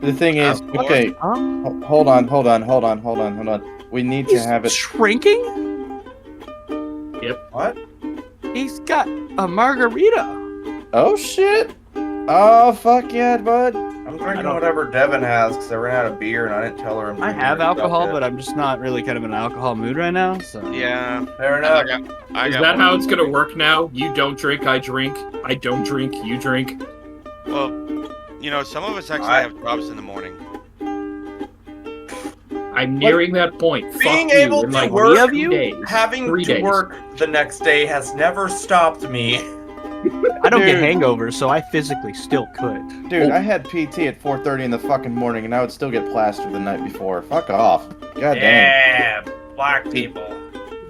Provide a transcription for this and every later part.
The thing is, okay, hold on. We need to have it. Shrinking? Yep. What? He's got a margarita. Oh shit! Oh fuck yeah, bud. I'm drinking whatever Devin has because I ran out of beer and I didn't tell her I'm I drinking have her stuff alcohol, yet. but I'm just not really kind of in an alcohol mood right now. So Yeah. Fair enough. Is that how it's gonna work now? You don't drink, I drink. I don't drink, you drink. Well, some of us actually have jobs in the morning. I'm nearing that point. Being Fuck able you. In to like work, 2 days. having 3 to days. work the next day has never stopped me. I don't get Dude. hangovers, so I physically still could. Dude, I had PT at 4:30 in the fucking morning, and I would still get plastered the night before. Fuck off. God damn. Yeah, black people.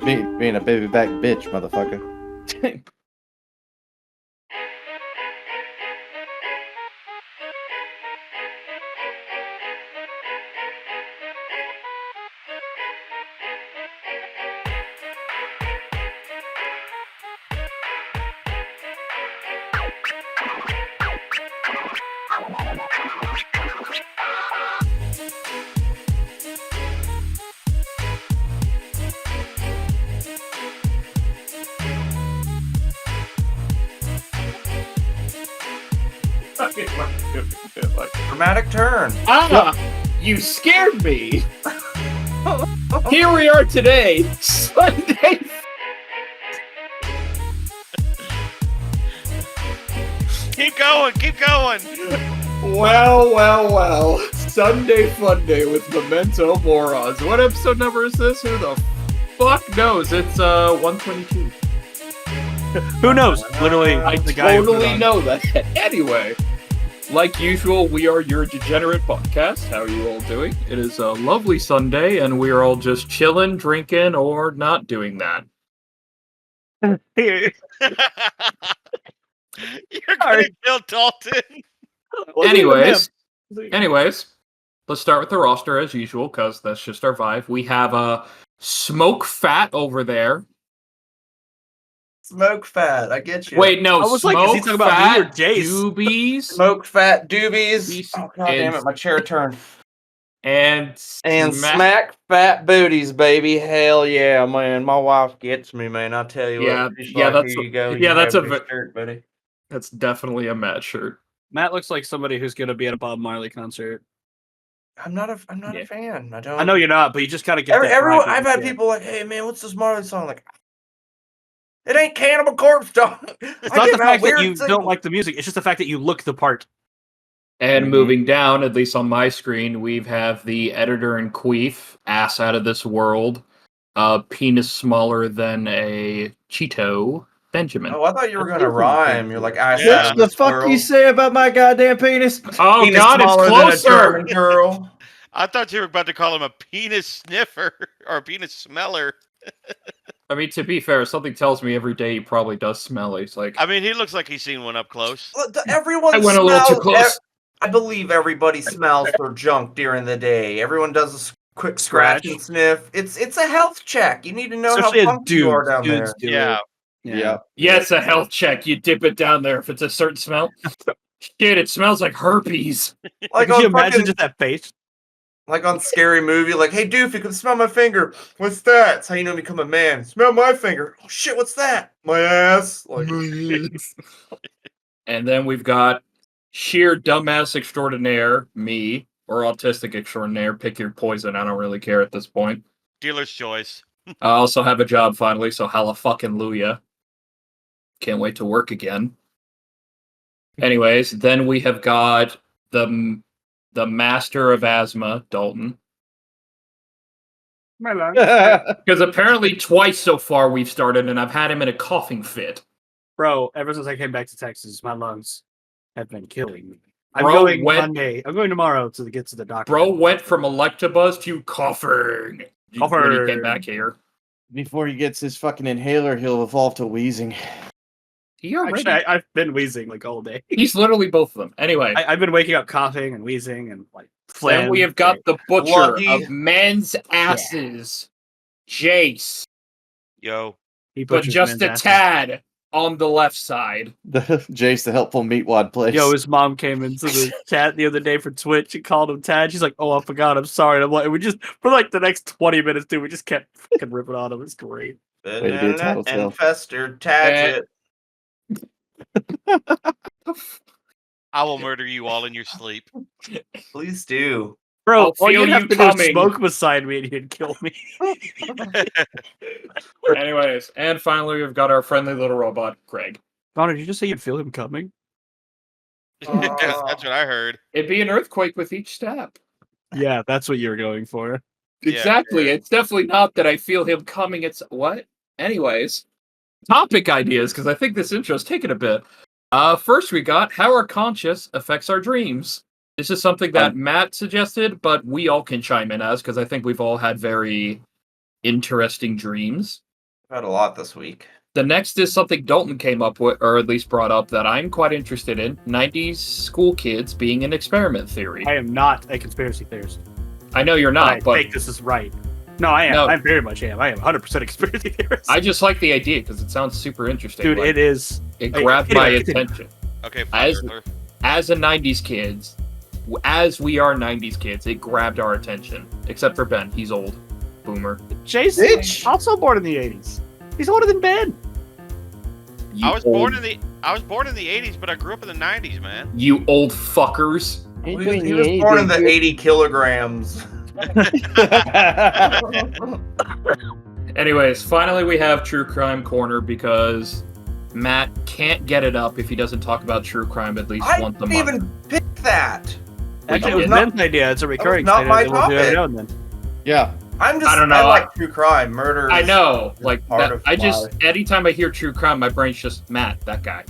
Being a baby back bitch, motherfucker. Dramatic turn. You scared me. Here we are today, Sunday. Keep going, keep going. Well. Sunday fun day with Memento Morons. What episode number is this? Who the fuck knows? It's 122. Who knows? Literally, I the guy who put it totally on. know that. Anyway, like usual, we are your degenerate podcast. How are you all doing? It is a lovely Sunday, and we are all just chilling, drinking, or not doing that. You're gonna kill Dalton. Anyways, let's start with the roster as usual, because that's just our vibe. We have Smoke Fat over there. Smoke fat, I get you. Wait, no, I was like, Smoke is he talking about Fat me or Jace? Doobies Smoke fat doobies. These- Oh god damn it, my chair turned. and Smack fat booties, baby. Hell yeah, man. My wife gets me, man. I tell you Yeah, what. She's yeah, like, that's here you go. yeah, you that's have a this ve- shirt, buddy. That's definitely a Matt shirt. Matt looks like somebody who's gonna be at a Bob Marley concert. I'm not a Yeah. fan. I don't. I know you're not, but you just gotta get that. Everyone. vibe I've when had you see it. people like, "Hey, man, what's this Marley song?" Like, it ain't Cannibal Corpse, dog. It's not the fact that you don't like the music; it's just the fact that you look the part. And moving down, at least on my screen, we have the editor in queef, ass out of this world, penis smaller than a Cheeto, Benjamin. Oh, I thought you were gonna rhyme. You're like, I Yeah. said What the fuck you say about my goddamn penis? Oh Penis God, it's smaller than a closer. German girl. I thought you were about to call him a penis sniffer or a penis smeller. I mean, to be fair, something tells me every day he probably does smell. He's like, I mean, he looks like he's seen one up close. Look, everyone I went a little too smells- close. I believe everybody smells their junk during the day. Everyone does a quick scratch and sniff. It's a health check. You need to know Especially how as funky you are down dudes there. do Yeah. it. Yeah. yeah, it's a health check. You dip it down there if it's a certain smell. Shit, it smells like herpes. Like Could you on imagine fucking, just that face? like on Scary Movie, like, hey Doofy, come smell my finger. What's that? That's how you know become a man. Smell my finger. Oh shit, what's that? My ass. Like, And then we've got sheer dumbass extraordinaire, me, or autistic extraordinaire. Pick your poison. I don't really care at this point. Dealer's choice. I also have a job finally, so halla fucking luya. Can't wait to work again. Anyways, then we have got the master of asthma, Dalton. My lungs. Because apparently twice so far we've started, and I've had him in a coughing fit. Bro, ever since I came back to Texas, my lungs have been killing me. I'm Bro going went- Monday. I'm going tomorrow to get to the doctor. Bro went from Electabuzz to coughing when he came back here. Before he gets his fucking inhaler, he'll evolve to wheezing. He already. Actually, I've been wheezing like all day. He's literally both of them. Anyway, I've been waking up coughing and wheezing and like then phlegm. we have got the butcher Lucky. of men's asses, Jace, Yo. He but butchers just men's a asses. tad. on the left side. Jace, the helpful meatwad place. Yo, his mom came into the chat the other day for Twitch and called him Tad. She's like, "Oh, I forgot. I'm sorry." And I'm like, we just for like the next 20 minutes, dude, we just kept fucking ripping on him. It's great. Way to be a tattletale. Infestor, Tadget. I will murder you all in your sleep. Please do. Bro, I'll all feel you'd have you to do is coming. smoke beside me and you'd kill me. Anyways, and finally, we've got our friendly little robot, Greg. Connor, did you just say you'd feel him coming? That's what I heard. It'd be an earthquake with each step. Yeah, that's what you're going for. Yeah. Exactly. It's definitely not that I feel him coming. It's what? Anyways, topic ideas, because I think this intro's taken a bit. First, we got how our conscious affects our dreams. This is something that Matt suggested, but we all can chime in as, because I think we've all had very interesting dreams. I've had a lot this week. The next is something Dalton came up with, or at least brought up, that I'm quite interested in. 90s school kids being an experiment theory. I am not a conspiracy theorist. I know you're not, I but think this is right. No, I am. No. I very much am. I am 100% a conspiracy theorist. I just like the idea because it sounds super interesting. Dude, Like, it is. it Hey, grabbed my continue. attention. Okay, As- further. As a 90s kids, as we are 90s kids, it grabbed our attention. Except for Ben, he's old. Boomer. Jason, Bitch. also born in the 80s. He's older than Ben. You I was born old- in the 80s, but I grew up in the 90s, man. You old fuckers. He was born in the 80 kilograms. Anyways, finally we have True Crime Corner because Matt can't get it up if he doesn't talk about true crime at least I once a didn't month. even pick that. Actually, it was did. Ben's idea. It's a recurring not thing my that we'll do every topic. now and then. Yeah. I'm just. I don't know, I like true crime, murder. I know, like part that, of I just why. anytime I hear true crime, my brain's just Matt, that guy.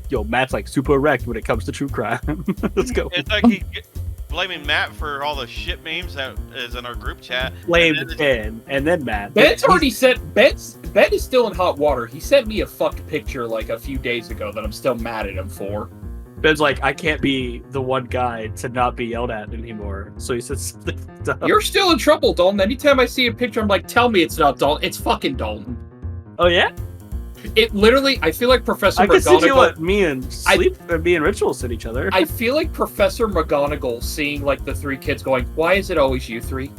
Yo, Matt's like super erect when it comes to true crime. Let's go. It's like he blaming Matt for all the shit memes that is in our group chat. Blamed And then Ben, and then Matt. Ben's already sent Ben is still in hot water. He sent me a fucked picture like a few days ago that I'm still mad at him for. Ben's like, I can't be the one guy to not be yelled at anymore. So he says something dumb. You're still in trouble, Dalton. Anytime I see a picture, I'm like, tell me it's not Dalton. It's fucking Dalton. Oh yeah? It literally, I feel like Professor I can see you McGonagall. what me and Sleep and me and Ritual said each other. I feel like Professor McGonagall seeing like the three kids going, why is it always you three?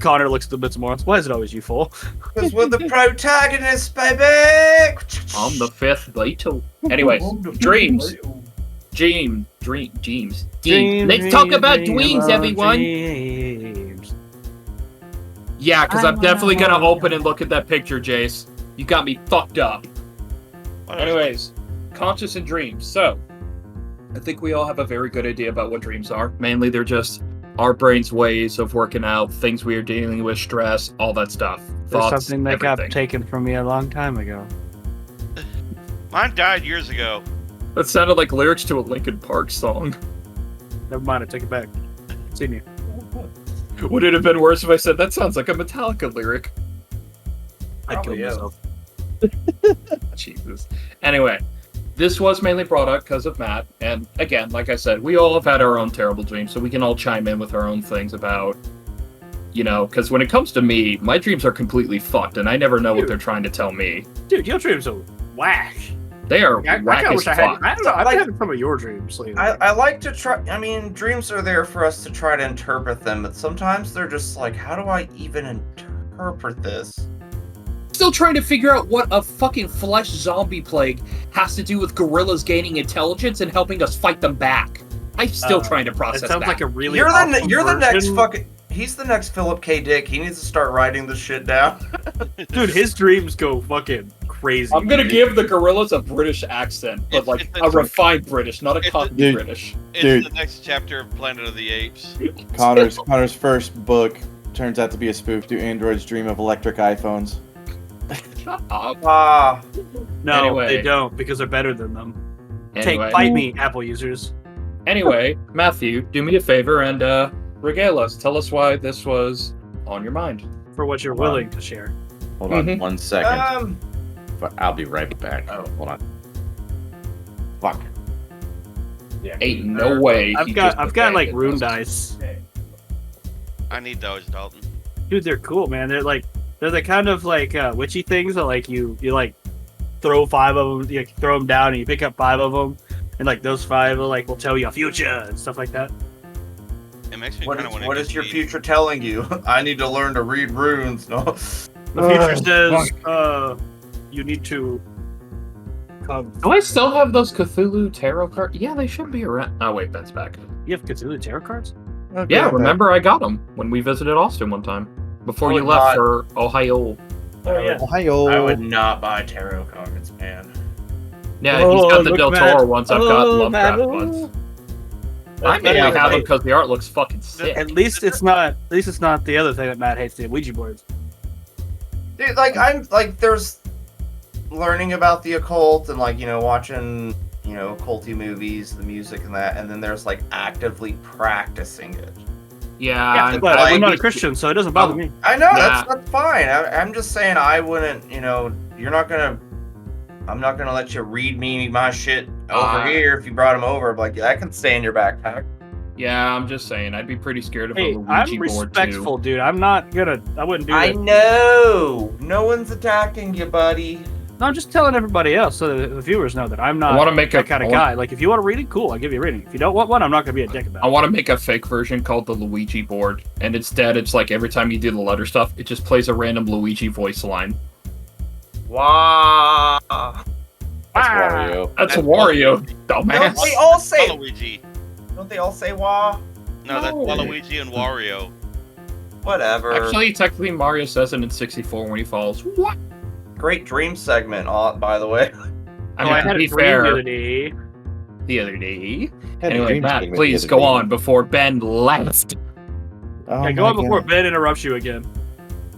Connor looks at the bits more. Why is it always you fool? Because we're the protagonists, baby. I'm the fifth Beatle. Anyways, dreams. Dreams. Let's talk about dreams, everyone. Dreams. Yeah, because I'm definitely going to open and look at that picture, Jace. You got me fucked up. Whatever. Anyways, conscious and dreams. So, I think we all have a very good idea about what dreams are. Mainly, they're just our brain's ways of working out things we are dealing with, stress, all that stuff. There's Thoughts, something that got everything. taken from me a long time ago. Mine died years ago. That sounded like lyrics to a Linkin Park song. Never mind, I take it back. Continue. Would it have been worse if I said that sounds like a Metallica lyric? I'd kill Probably is. myself. Jesus. Anyway, this was mainly brought up because of Matt. And again, like I said, we all have had our own terrible dreams, so we can all chime in with our own things about, you know, because when it comes to me, my dreams are completely fucked, and I never know what Dude. they're trying to tell me. Dude, your dreams are whack. They are I whack kinda as wish I had. fuck. I don't know. I've Like- had some of your dreams lately. I like to try. I mean, dreams are there for us to try to interpret them, but sometimes they're just like, how do I even interpret this? Still trying to figure out what a fucking flesh zombie plague has to do with gorillas gaining intelligence and helping us fight them back. I'm still trying to It process sounds that. like a really. You're awesome the next version. fucking. He's the next Philip K. Dick. He needs to start writing this shit down. Dude, his dreams go fucking crazy. I'm gonna give the gorillas a British accent, but It's- like it's a a- refined British, not a it's a- cockney Dude. British. It's Dude. the next chapter of Planet of the Apes. Connor's first book turns out to be a spoof to androids dream of electric iPhones. Shut up. Ah, No, Anyway. they don't because they're better than them. Anyway, Fight me, Apple users. anyway, Matthew, do me a favor and regale us. Tell us why this was on your mind. For what you're Hold on. willing to share. Hold on Mhm. 1 second. um, I'll be right back. Oh. Hold on. Fuck. Ain't no way. I've he got just like abandoned rune us. dice. I need those, Dalton. Dude, they're cool, man. They're the kind of like witchy things that like you like throw 5 of them, you throw them down, and you pick up 5 of them, and like those 5 will tell you a future and stuff like that. It makes me What kind of is, want to. what is your future telling you? I need to learn to read runes. No. The future says, you need to come. Do I still have those Cthulhu tarot cards? Yeah, they should be around. Oh wait, Ben's back. You have Cthulhu tarot cards? Okay, Yeah, I'm remember I got them when we visited Austin one time before I you would left not- for Ohio. Oh yeah. back. Ohio. I would not buy tarot cards, man. Yeah, he's Oh, got the look, Del Matt. Toro ones. I've got Oh, Lovecraft Matt. ones. I That's mainly not have them right. because the art looks fucking sick. At least it's not the other thing that Matt hates, the Ouija boards. Dude, like I'm like there's learning about the occult and like watching occulty movies, the music and that, and then there's like actively practicing it. Yeah, But like- I'm not a Christian, so it doesn't bother me. I know Nah. that's fine. I'm just saying I wouldn't. I'm not gonna let you read me my shit over here if you brought him over. Like that can stay in your backpack. yeah, I'm just saying. I'd be pretty scared of Hey, a I'm Ouija board respectful, dude. I wouldn't do I it. know. No one's attacking you, buddy. No, I'm just telling everybody else so that the viewers know that I'm too. not I want to make that kind of guy. Like, if you want to read it, cool, I'll give you a reading. If you don't want one, I'm not going to be a dick about I it. want to make a fake version called the Luigi board, and instead it's like every time you do the letter stuff, it just plays a random Luigi voice line. Wow. That's Ah! Wario. That's That's Wario, Don't dumbass. they all say? Waluigi. Don't they all say wah? No, that's No. Waluigi and Wario. Whatever. Actually, technically, Mario says it in 64 when he falls. What? Great dream segment, by the way. I Oh, mean, I to had be a dream the fair, other day. the other day. Had a Anyway, dream Matt, segment please the go other day. on before Ben left. Oh Yeah, go my on before God. Ben interrupts you again.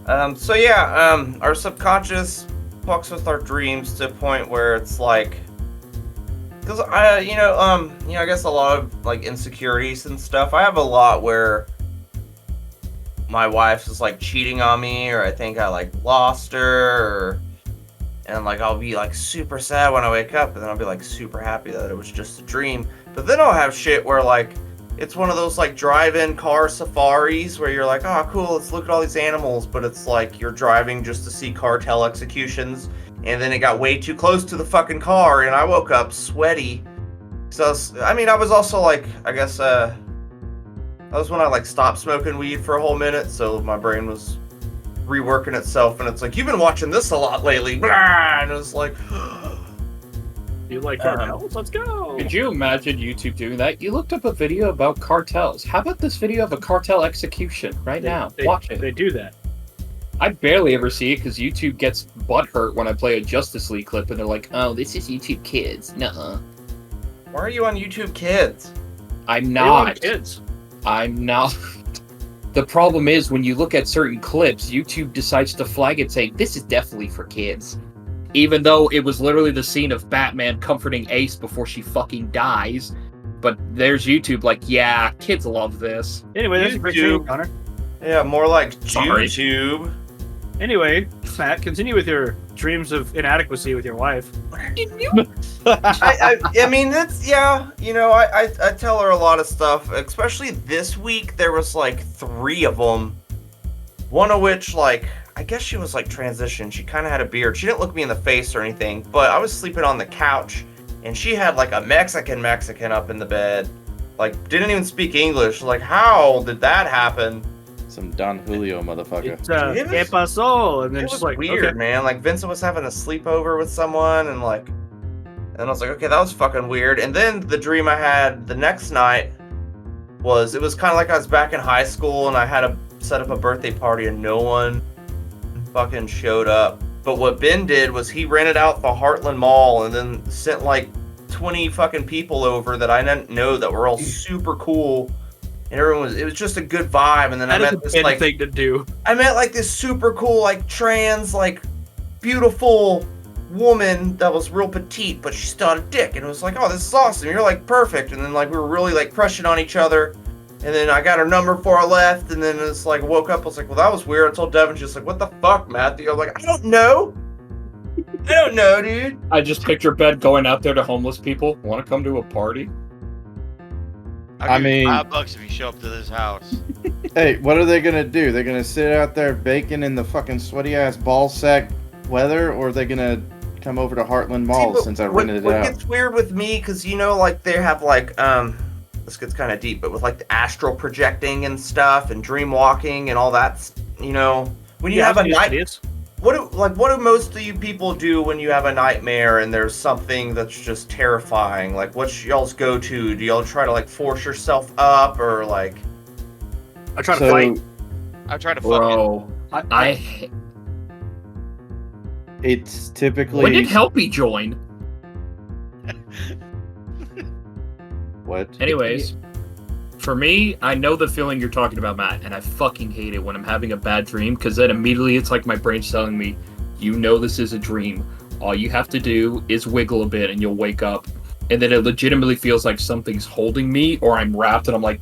Our subconscious fucks with our dreams to a point where it's like, because I guess a lot of like insecurities and stuff. I have a lot where my wife is like cheating on me, or I think I like lost her, and like I'll be like super sad when I wake up, and then I'll be like super happy that it was just a dream. But then I'll have shit where like it's one of those like drive-in car safaris where you're like, oh cool, let's look at all these animals, but it's like you're driving just to see cartel executions, and then it got way too close to the fucking car, and I woke up sweaty. So I was also like, I guess that was when I like stopped smoking weed for a whole minute, so my brain was reworking itself, and it's like, you've been watching this a lot lately, blah, and it was like, You like cartels? Let's go. Could you imagine YouTube doing that? You looked up a video about cartels. How about this video of a cartel execution right now? Watch it. They do that. I barely ever see it because YouTube gets butthurt when I play a Justice League clip and they're like, oh, this is YouTube Kids. Nuh-uh. why are you on YouTube Kids? I'm They want not. kids. I'm not. The problem is when you look at certain clips, YouTube decides to flag it saying, this is definitely for kids. Even though it was literally the scene of Batman comforting Ace before she fucking dies. But there's YouTube like, yeah, kids love this. Anyway, that's a great YouTube. show, Connor. Yeah, more like Sorry. YouTube. Anyway, Matt, continue with your dreams of inadequacy with your wife. I mean, that's, yeah, I tell her a lot of stuff, especially this week. There was like 3 of them, one of which, like, I guess she was like transitioned. She kind of had a beard. She didn't look me in the face or anything, but I was sleeping on the couch, and she had like a Mexican up in the bed, like didn't even speak English. Like, how did that happen? Some Don Julio motherfucker. It's It was- ¿Qué pasó? And then It just was like, weird, okay. man. Like Vincent was having a sleepover with someone, and I was like, okay, that was fucking weird. And then the dream I had the next night was, it was kind of like I was back in high school, and I had to set up a birthday party, and no one fucking showed up. But what Ben did was he rented out the Heartland Mall, and then sent like 20 fucking people over that I didn't know that were all super cool. And it was just a good vibe. And then That I is met a this Ben like thing to do. I met like this super cool, like trans, like beautiful woman that was real petite, but she still had a dick. And it was like, oh, this is awesome. You're like perfect. And then like we were really like crushing on each other. And then I got her number before I left. And then it's like, woke up. I was like, well, that was weird. I told Devin, she's like, what the fuck, Matthew? I'm like, I don't know. I don't know, dude. I just picture Ben going out there to homeless people. Want to come to a party? I'll give you mean- $5 if you show up to this house. Hey, what are they gonna do? They're gonna sit out there baking in the fucking sweaty ass ball sack weather, or are they gonna come over to Heartland Mall but since I what rented it out. gets weird with me, because you know, like they have like this gets kind of deep, but with like the astral projecting and stuff, and dream walking and all that, you know, when you have a night. What do most of you people do when you have a nightmare and there's something that's just terrifying? Like, what's y'all's go-to? Do y'all try to like force yourself up, or like? I try to fight. I try to Bro, It's typically. when did Helpy join? What? Anyways, for me, I know the feeling you're talking about, Matt, and I fucking hate it when I'm having a bad dream, because then immediately it's like my brain's telling me, you know this is a dream. All you have to do is wiggle a bit and you'll wake up. And then it legitimately feels like something's holding me, or I'm wrapped and I'm like,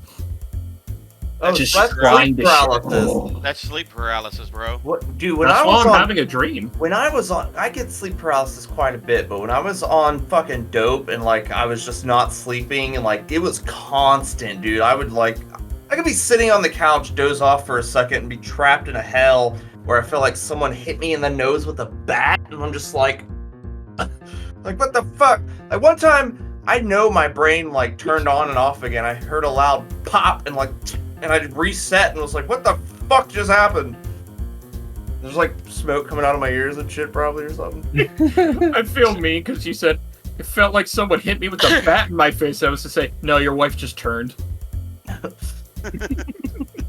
just that's trying sleep to paralysis. That's sleep paralysis, bro. What, dude? When that's I why was I'm on, having a dream. when I was on, I get sleep paralysis quite a bit, but when I was on fucking dope and like I was just not sleeping and like it was constant, dude. I could be sitting on the couch, doze off for a second, and be trapped in a hell where I feel like someone hit me in the nose with a bat, and I'm just like, like what the fuck? Like one time, I know my brain like turned on and off again. I heard a loud pop and like, and I reset and was like, what the fuck just happened? There's like smoke coming out of my ears and shit, probably, or something. I feel mean because you said it felt like someone hit me with a bat in my face. I was to say, no, your wife just turned.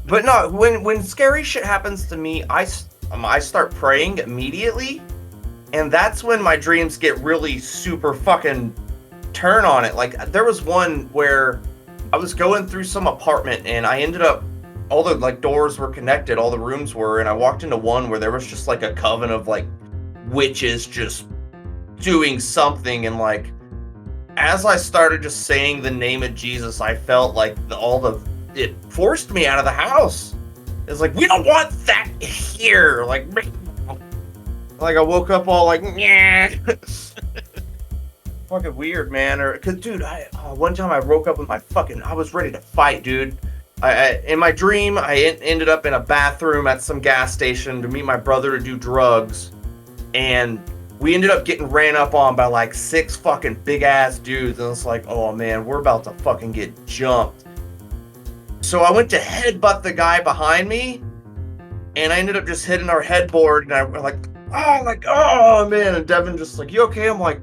But no, when scary shit happens to me, I start praying immediately, and that's when my dreams get really super fucking turn on it. Like there was one where I was going through some apartment and I ended up, all the like doors were connected, all the rooms were, and I walked into one where there was just like a coven of like witches just doing something, and like as I started just saying the name of Jesus, I felt like it forced me out of the house. It's like, we don't want that here. Like I woke up all like, yeah. Fucking weird, man. Or, cause dude, one time I woke up with I was ready to fight, dude. In my dream, I ended up in a bathroom at some gas station to meet my brother to do drugs, and we ended up getting ran up on by like 6 fucking big ass dudes, and it's like, oh man, we're about to fucking get jumped. So I went to headbutt the guy behind me, and I ended up just hitting our headboard, and I was like, oh man, and Devin just like, you okay? I'm like,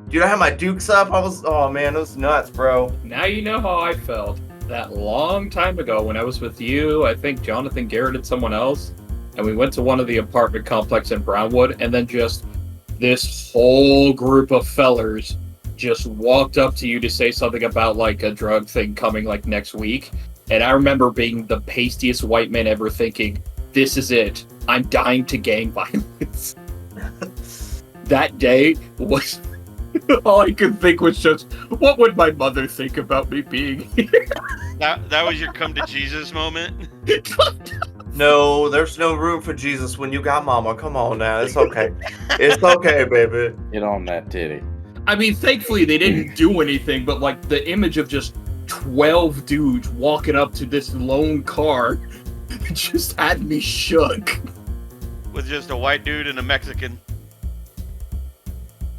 dude, I had my dukes up. Oh man, it was nuts, bro. Now you know how I felt that long time ago when I was with you, I think Jonathan Garrett and someone else, and we went to one of the apartment complex in Brownwood, and then just this whole group of fellers just walked up to you to say something about like a drug thing coming like next week. And I remember being the pastiest white man ever, thinking, this is it. I'm dying to gang violence. That day was all I could think was just, what would my mother think about me being here? That was your come to Jesus moment. No, there's no room for Jesus when you got mama. Come on now, it's okay. It's okay, baby. Get on that titty. I mean, thankfully they didn't do anything, but like the image of just 12 dudes walking up to this lone car just had me shook. With just a white dude and a Mexican.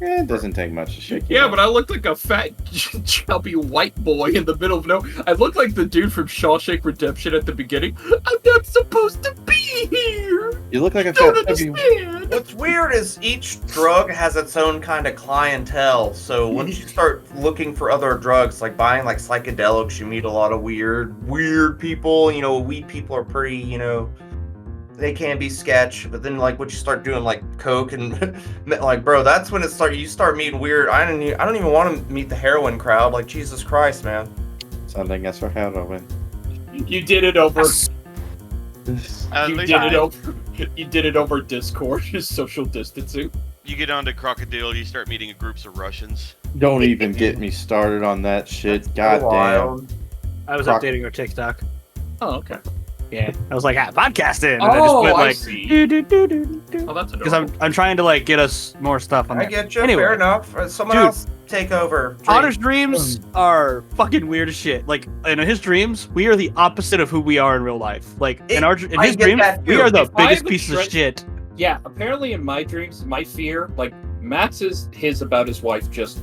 It doesn't take much to shake you Yeah, up. but I looked like a fat, chubby white boy in the middle of I looked like the dude from Shawshank Redemption at the beginning. I'm not supposed to be here. You look like a Don't fat chubby. understand. What's weird is each drug has its own kind of clientele. So once you start looking for other drugs, like buying like psychedelics, you meet a lot of weird people. You know, weed people are pretty, you know, they can be sketch. But then like once you start doing like coke and like, bro, that's when you start meeting weird. I don't even want to meet the heroin crowd. Like, Jesus Christ, man. Something else for heroin. You did it over. At You least did it over. You did it over Discord, just social distancing. you get onto Crocodile, you start meeting groups of Russians. Don't even get me started on that shit. God damn. Wild. I was Croc- updating our TikTok. Oh, okay. Yeah, I was like, podcasting, and Oh, I I just see. went like, Oh, that's because adorable. I'm trying to like get us more stuff on I there. get you. Anyway. Fair enough. Someone Dude. else take over. Otter's dreams are fucking weird as shit. Like in his dreams, we are the opposite of who we are in real life. Like in I his get dreams, that we too. are the If I biggest have a pieces of dream- shit. Yeah, apparently in my dreams, my fear, like Matt's is his about his wife, just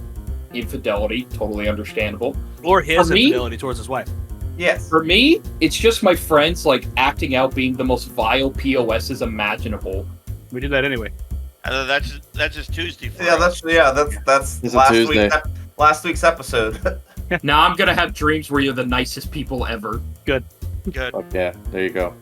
infidelity, totally understandable. Or his For me- infidelity towards his wife. Yes. For me, it's just my friends like acting out being the most vile POSs imaginable. We did that anyway. That's just Tuesday. For Yeah, us. that's It's a last Tuesday. last week's episode. Now I'm gonna have dreams where you're the nicest people ever. Good. Fuck yeah, there you go.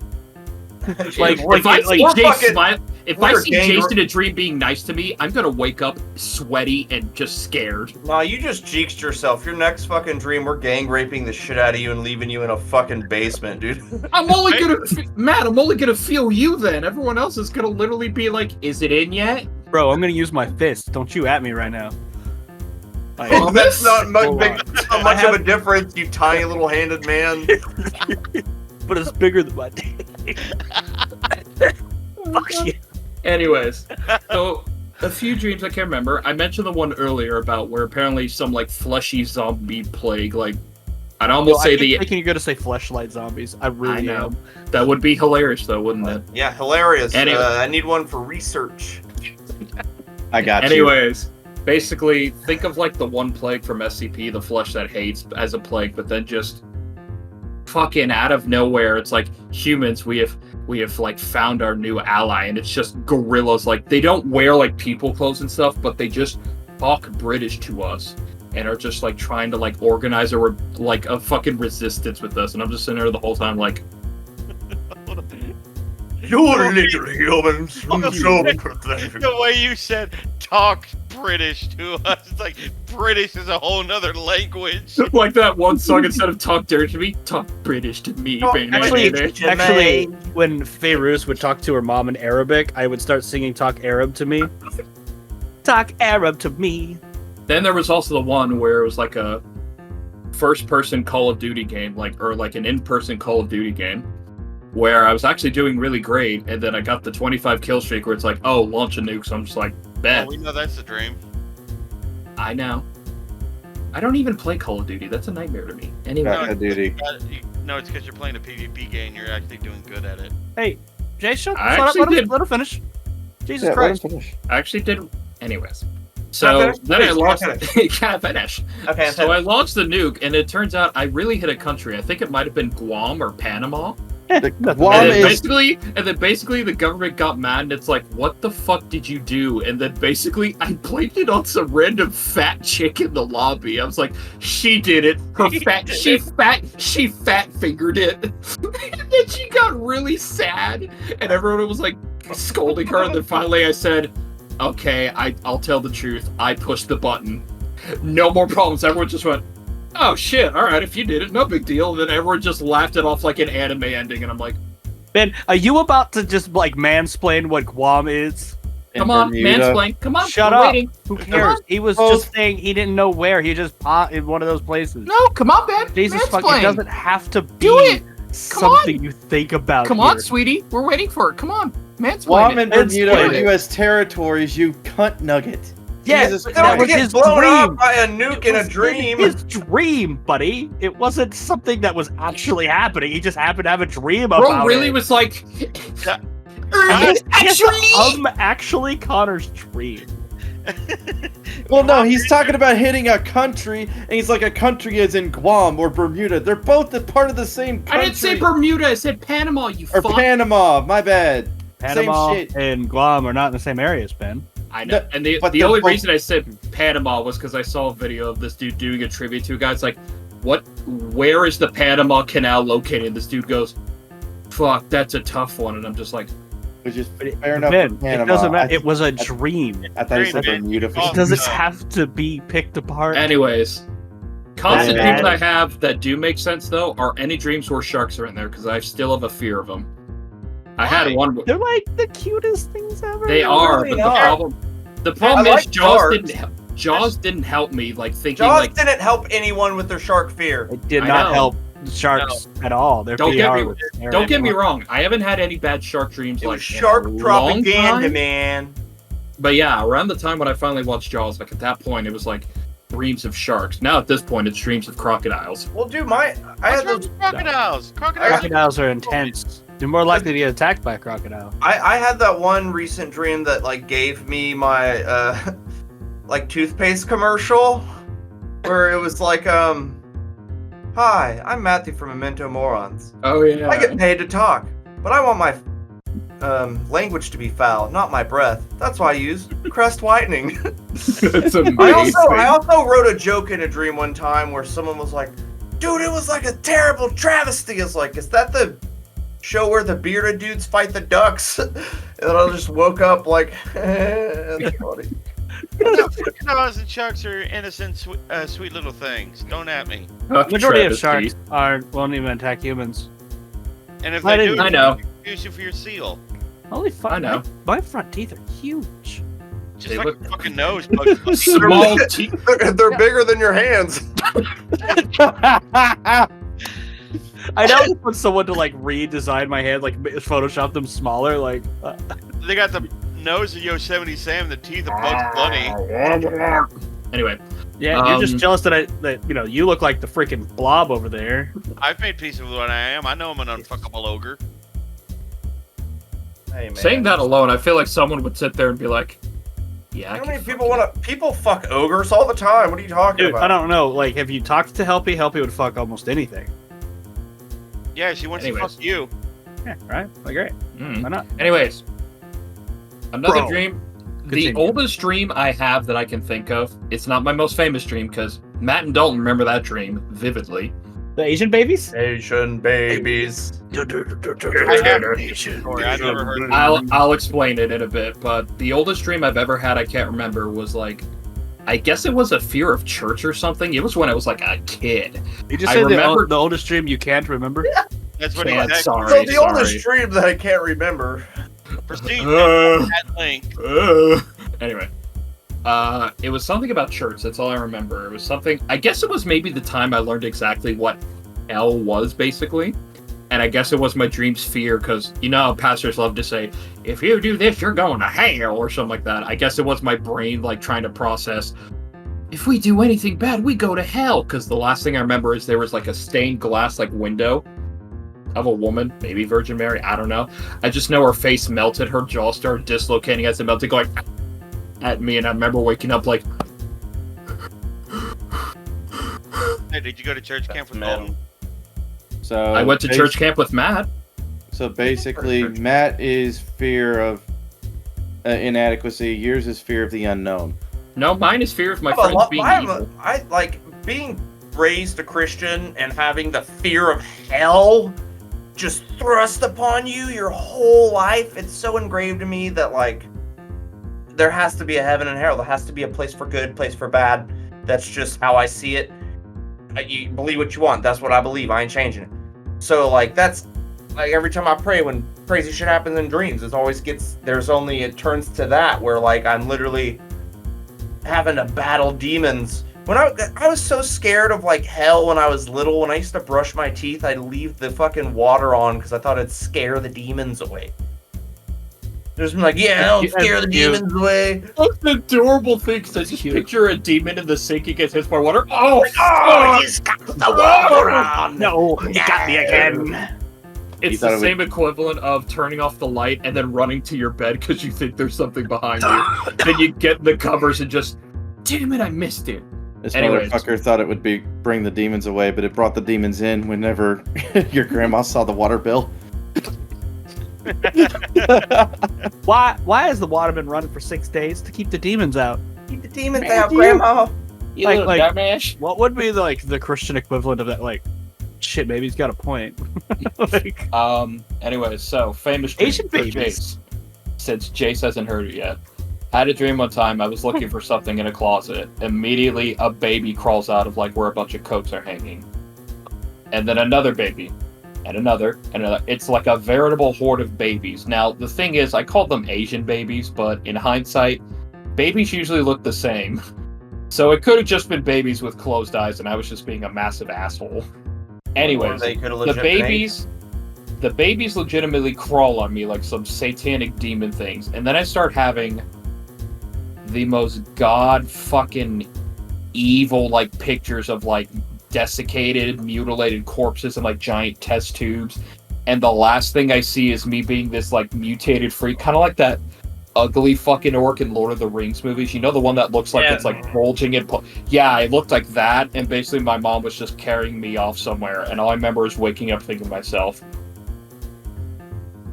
Like- if I see we're Jay fucking- smile, if I we're see gang- Jason in a dream being nice to me, I'm gonna wake up sweaty and just scared. Nah, you just jinxed yourself. Your next fucking dream, we're gang raping the shit out of you and leaving you in a fucking basement, dude. I'm only gonna, Matt. I'm only gonna feel you then. Everyone else is gonna literally be like, "Is it in yet?" Bro, I'm gonna use my fist. Don't you at me right now. Like, Oh, That's not much Hold big. on. That's not much of a difference, you tiny little handed man. but it's bigger than my dick. Fuck you. Anyways, so a few dreams I can't remember. I mentioned the one earlier about where apparently some like fleshy zombie plague, like I'd almost say I keep the. thinking you're gonna say fleshlight zombies. I really I know. am. That would be hilarious, though, wouldn't it? Yeah, hilarious. Anyway. I need one for research. I got you. Anyways, basically, think of like the one plague from SCP, the flesh that hates, as a plague, but then just fucking out of nowhere, it's like humans. We have like found our new ally, and it's just gorillas. Like they don't wear like people clothes and stuff, but they just talk British to us and are just like trying to like organize a fucking resistance with us. And I'm just sitting there the whole time like, You're little humans. So pathetic. The way you said talk British to us, it's like British is a whole nother language. like that one song, instead of talk dirty to me, talk British to me. Talk baby. Actually, when Fairuz would talk to her mom in Arabic, I would start singing "Talk Arab to me." Talk Arab to me. Then there was also the one where it was like a first-person Call of Duty game, or an in-person Call of Duty game, where I was actually doing really great, and then I got the 25 kill streak where it's like, oh, launch a nuke. So I'm just like, bet. Oh, we know that's the dream. I know. I don't even play Call of Duty. That's a nightmare to me. Anyway, Back to duty. No, it's because you're playing a PvP game and you're actually doing good at it. Hey, Jay, shut I up. actually Let her finish. Jesus Yeah, let him Christ. finish. I actually did. Anyways. Can So I finish? then I Please, launched. can I Can I finish? Okay, So I launched the nuke, and it turns out I really hit a country. I think it might have been Guam or Panama. The Nothing. Guam And is then basically the government got mad, and it's like, what the fuck did you do? And then basically I blamed it on some random fat chick in the lobby. I was like, she did it. She fat fingered it. And then she got really sad, and everyone was like scolding her. And then finally I said, okay, I'll tell the truth. I pushed the button. No more problems. Everyone just went, oh shit, alright, if you did it, no big deal. And then everyone just laughed it off like an anime ending, and I'm like, Ben, are you about to just like mansplain what Guam is? in come on, Bermuda. mansplain, come on, Shut we're up. waiting. Who Come cares? on. He was Oh. just saying he didn't know where. He just in one of those places. No, come on, man. Jesus fuck, mansplain. it doesn't have to be Do it. something you think about. Come here. on, sweetie, we're waiting for it. Come on, mansplain. Guam it. and Bermuda Mansplain are it. U.S. territories, you cunt nugget. Yeah, Jesus but Don't that was get his blown dream. up by a nuke in a was dream. His dream, buddy. It wasn't something that was actually happening. He just happened to have a dream about Bro really it. was like, Actually Connor's dream. Well, no, he's talking about hitting a country, and he's like, a country is in Guam or Bermuda. They're both a part of the same country. I didn't say Bermuda, I said Panama, you Or fuck. Panama, my bad. Panama Same shit. and Guam are not in the same areas, Ben. I know. No, And the but the they're only both- reason I said Panama was because I saw a video of this dude doing a tribute to a guy. It's like, where is the Panama Canal located? And this dude goes, fuck, that's a tough one. And I'm just like, Which is But fair enough. Ben, for it Panama. doesn't matter. I, It was a dream. I thought he said Dream, Bermuda. For Oh, It some doesn't reason. have to be picked apart. anyways. Constant Bad. dreams I have that do make sense, though, are any dreams where sharks are in there, because I still have a fear of them. I had Why? one. They're like the cutest things ever. They are, really but the are. problem I is like Jaws sharks. Jaws didn't help me. Like thinking, Jaws like, didn't help anyone with their shark fear. It did I not know. help sharks at all. Their Don't PR get me- was terrible. don't get me wrong. I haven't had any bad shark dreams It like was shark in a propaganda, long time. man. But yeah, around the time when I finally watched Jaws, like at that point, it was like dreams of sharks. Now at this point, it's dreams of crocodiles. Well, dude, I had What's wrong those. with crocodiles? Crocodiles. Crocodiles are intense. You're more likely to get attacked by a crocodile. I had that one recent dream that like gave me my like toothpaste commercial where it was like, hi, I'm Matthew from Memento Morons. Oh yeah. I get paid to talk, but I want my language to be foul, not my breath. That's why I use crest whitening. That's amazing. I also wrote a joke in a dream one time where someone was like, dude, it was like a terrible travesty. It's like, is that the show where the bearded dudes fight the ducks? And then I just woke up like, that's funny. Crocodiles and sharks are innocent, sweet little things. Don't at me. Majority of sharks won't even attack humans. And if I they didn't- do, I know. use you for your seal. Holy fuck! I know. My front teeth are huge. Just They like look- your fucking nose. Bug. Small teeth. They're bigger than your hands. I know you want someone to like redesign my head, like Photoshop them smaller, like. They got the nose of Yosemite Sam, the teeth of Bugs Bunny. Anyway, Yeah, you're just jealous that you look like the freaking blob over there. I've made peace with what I am. I know I'm an unfuckable ogre. Hey, man. saying that alone, I feel like someone would sit there and be like, "Yeah." How many people fuck ogres all the time? What are you talking Dude, about? I don't know. Like, have you talked to Helpy? Helpy would fuck almost anything. Yeah, she wants Anyways. to fuck you. Yeah, right? Like, great. Why not? Anyways, another Bro. dream. Continue. The oldest dream I have that I can think of. It's not my most famous dream because Matt and Dalton remember that dream vividly. The Asian babies? Asian babies. I have a story. I never heard. I'll explain it in a bit, but the oldest dream I've ever had, I can't remember, was like, I guess it was a fear of church or something. It was when I was like a kid. You just I said remember- the oldest dream you can't remember? That's what Yeah, he said. sorry. So the oldest dream that I can't remember. Proceed Uh. at length. Anyway, it was something about church. That's all I remember. It was something. I guess it was maybe the time I learned exactly what hell was, basically. And I guess it was my dream's fear, because you know how pastors love to say, "If you do this, you're going to hell," or something like that. I guess it was my brain like trying to process. If we do anything bad, we go to hell. Because the last thing I remember is there was like a stained glass like window of a woman, maybe Virgin Mary, I don't know. I just know her face melted, her jaw started dislocating as it melted, going at me, and I remember waking up like, Hey, did you go to church camp with Dalton? So I went to church camp with Matt. So basically, Matt is fear of inadequacy. Yours is fear of the unknown. No, mine is fear of my I have a friends lot- being I have evil. I like being raised a Christian and having the fear of hell just thrust upon you your whole life. It's so engraved in me that like there has to be a heaven and hell. There has to be a place for good, place for bad. That's just how I see it. You believe what you want. That's what I believe. I ain't changing it. So like that's like every time I pray, when crazy shit happens in dreams, it turns to that where like I'm literally having to battle demons. When I was so scared of like hell when I was little, when I used to brush my teeth, I'd leave the fucking water on because I thought it'd scare the demons away. There's been like, yeah, I'll scare the demons away. That's an adorable thing, because I just picture a demon in the sink, he gets hit by water. Oh, Oh, he's got the water on. No, he got me again. it's thought the it same equivalent of turning off the light and then running to your bed because you think there's something behind you. Then you get in the covers and just, damn it, I missed it. This Anyways. motherfucker thought it would bring the demons away, but it brought the demons in whenever your grandma saw the water bill. Why has the water been running for 6 days? To keep the demons out. Keep the demons out, Grandma. You Like- little like- dumbass. What would be the Christian equivalent of that? Like, shit, maybe he's got a point. Like, Anyways, so famous dream Asian for babies. Jace. Since Jace hasn't heard it yet. Had a dream one time, I was looking for something in a closet. Immediately, a baby crawls out of like where a bunch of coats are hanging. And then another baby. And another. It's like a veritable horde of babies. Now, the thing is, I called them Asian babies, but in hindsight, babies usually look the same. So it could have just been babies with closed eyes, and I was just being a massive asshole. Anyways, They could have the babies legitimately crawl on me like some satanic demon things, and then I start having the most god fucking evil like pictures of like desiccated, mutilated corpses and like giant test tubes, and the last thing I see is me being this like mutated freak, kind of like that ugly fucking orc in Lord of the Rings movies. You know the one that looks like it's like bulging and yeah, it looked like that. And basically, my mom was just carrying me off somewhere, and all I remember is waking up thinking to myself,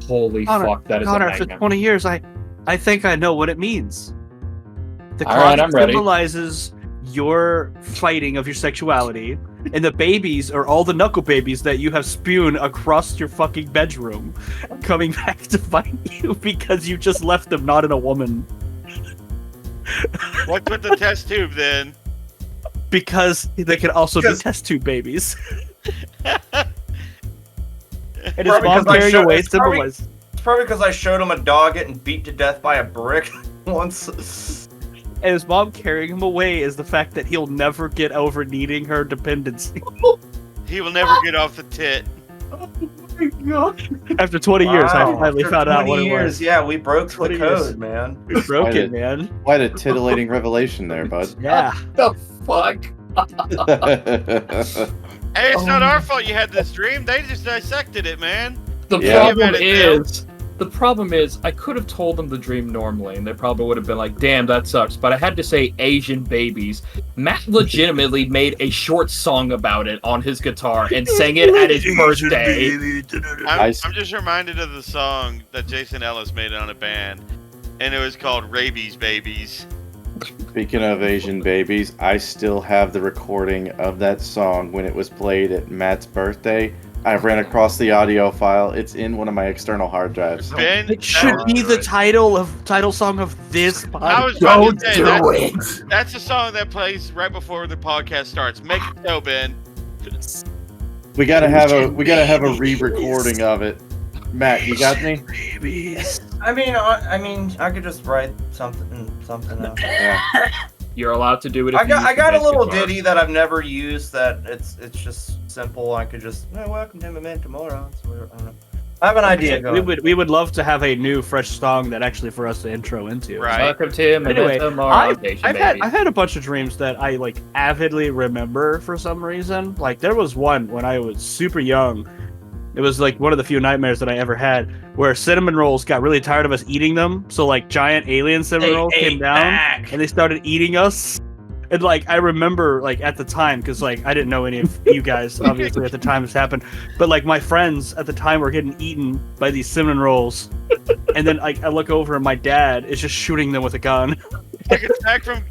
"Holy fuck, that is a Connor, nightmare." for 20 years, I think I know what it means. The All right, closet I'm ready. symbolizes your fighting of your sexuality, and the babies are all the knuckle babies that you have spewed across your fucking bedroom, coming back to fight you because you just left them not in a woman. What's with the test tube then? Because they can also be Because- test tube babies. And his Probably mom 'cause I carrying showed- away it's probably- symbolizes. It's probably because I showed him a dog getting beat to death by a brick once. And his mom carrying him away is the fact that he'll never get over needing her dependency. He will never get off the tit. Oh my god! After 20 years, I Wow, finally after found out 20 what it years, was. Yeah, we broke the 20 code, years. man. We broke Quite it, a- man. Quite a titillating revelation there, bud. Yeah. The fuck? Hey, it's not our fault you had this dream. They just dissected it, man. The Yeah. problem is, I could have told them the dream normally, and they probably would have been like, "Damn, that sucks." But I had to say Asian babies. Matt legitimately made a short song about it on his guitar and sang it at his birthday. I'm just reminded of the song that Jason Ellis made on a band, and it was called Rabies Babies. Speaking of Asian babies, I still have the recording of that song when it was played at Matt's birthday. I ran across the audio file. It's in one of my external hard drives. Ben, It should be the title song of this I was podcast. about to say, that's the song that plays right before the podcast starts. Make it so, Ben. We gotta have a re-recording of it. Matt, you got me? I mean, I could just write something else. Yeah. You're allowed to do it. If I you got use I got a the little guitar. ditty that I've never used. That it's just simple. I could just welcome to Memento Mori. I don't know. I have an idea going. We would love to have a new fresh song that actually for us to intro into. Right. Welcome to Anyway, Memento Mori, I've Asian had babies. I've had a bunch of dreams that I like avidly remember for some reason. Like there was one when I was super young. It was like one of the few nightmares that I ever had, where cinnamon rolls got really tired of us eating them. So like giant alien cinnamon rolls came down and they started eating us. And like I remember like at the time, because like I didn't know any of you guys obviously at the time this happened, but like my friends at the time were getting eaten by these cinnamon rolls. And then I look over and my dad is just shooting them with a gun. Like Attack from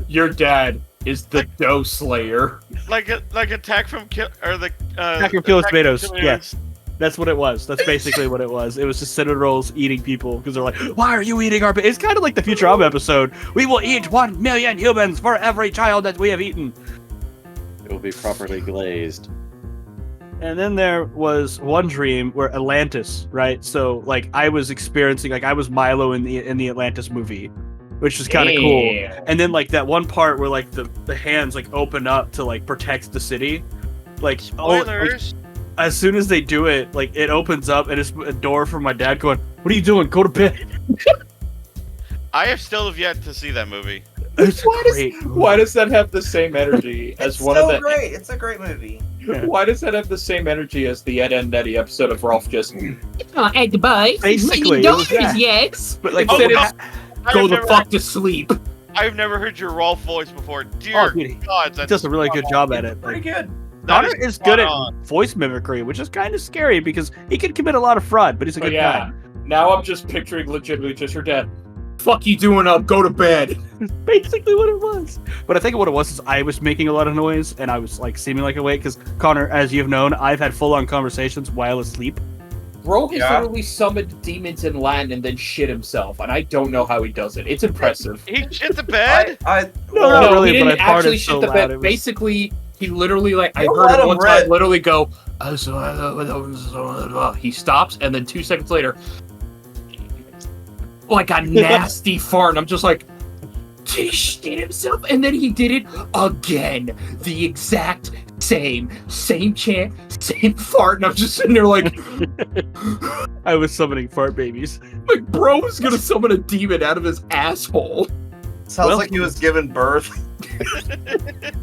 Your dad is the dough slayer. like Attack from Attack from Killer Tomatoes, yes. That's what it was. That's basically what it was. It was just cinnamon rolls eating people because they're like, "Why are you eating our?" It's kind of like the Futurama episode. We will eat 1 million humans for every child that we have eaten. It will be properly glazed. And then there was one dream where Atlantis, right? So like I was experiencing, like I was Milo in the Atlantis movie, which was kind of cool. And then like that one part where like the hands like open up to like protect the city, like Spoilers. as soon as they do it, like it opens up and it's a door from my dad going, "What are you doing? Go to bed." I still have yet to see that movie. It's Why great. Why does that have the same energy as It's one so of the? great. It's a great movie. Why does that have the same energy as the Ed and Eddie episode of Rolf just? At the boy. Basically, Many it was dollars, that. yes. But like, Oh, Instead no. it's go the fuck to sleep. I've never heard your Rolf voice before. Dear Oh, dude, God, he that's does a really good job at it. Pretty Like, good. Connor that is good at spot on. voice mimicry, which is kind of scary because he can commit a lot of fraud, but he's a But good yeah, guy. now I'm just picturing legitimately just your dad. Fuck you doing up? Go to bed. Basically what it was. But I think what it was is I was making a lot of noise and I was like seeming like awake because Connor, as you've known, I've had full-on conversations while asleep. Bro has Yeah. literally summoned demons in Latin and then shit himself, and I don't know how he does it. It's impressive. He shit the bed. No, not really, he but didn't I farted actually so shit the loud, bed. it was- Basically, he literally like I Don't heard let him him one rip. time literally go. He stops, and then 2 seconds later, like a nasty fart. And I'm just like, did he shit himself? And then he did it again, the exact same chant, same fart. And I'm just sitting there like, I was summoning fart babies. bro was gonna summon a demon out of his asshole. Sounds Well- like he was giving birth.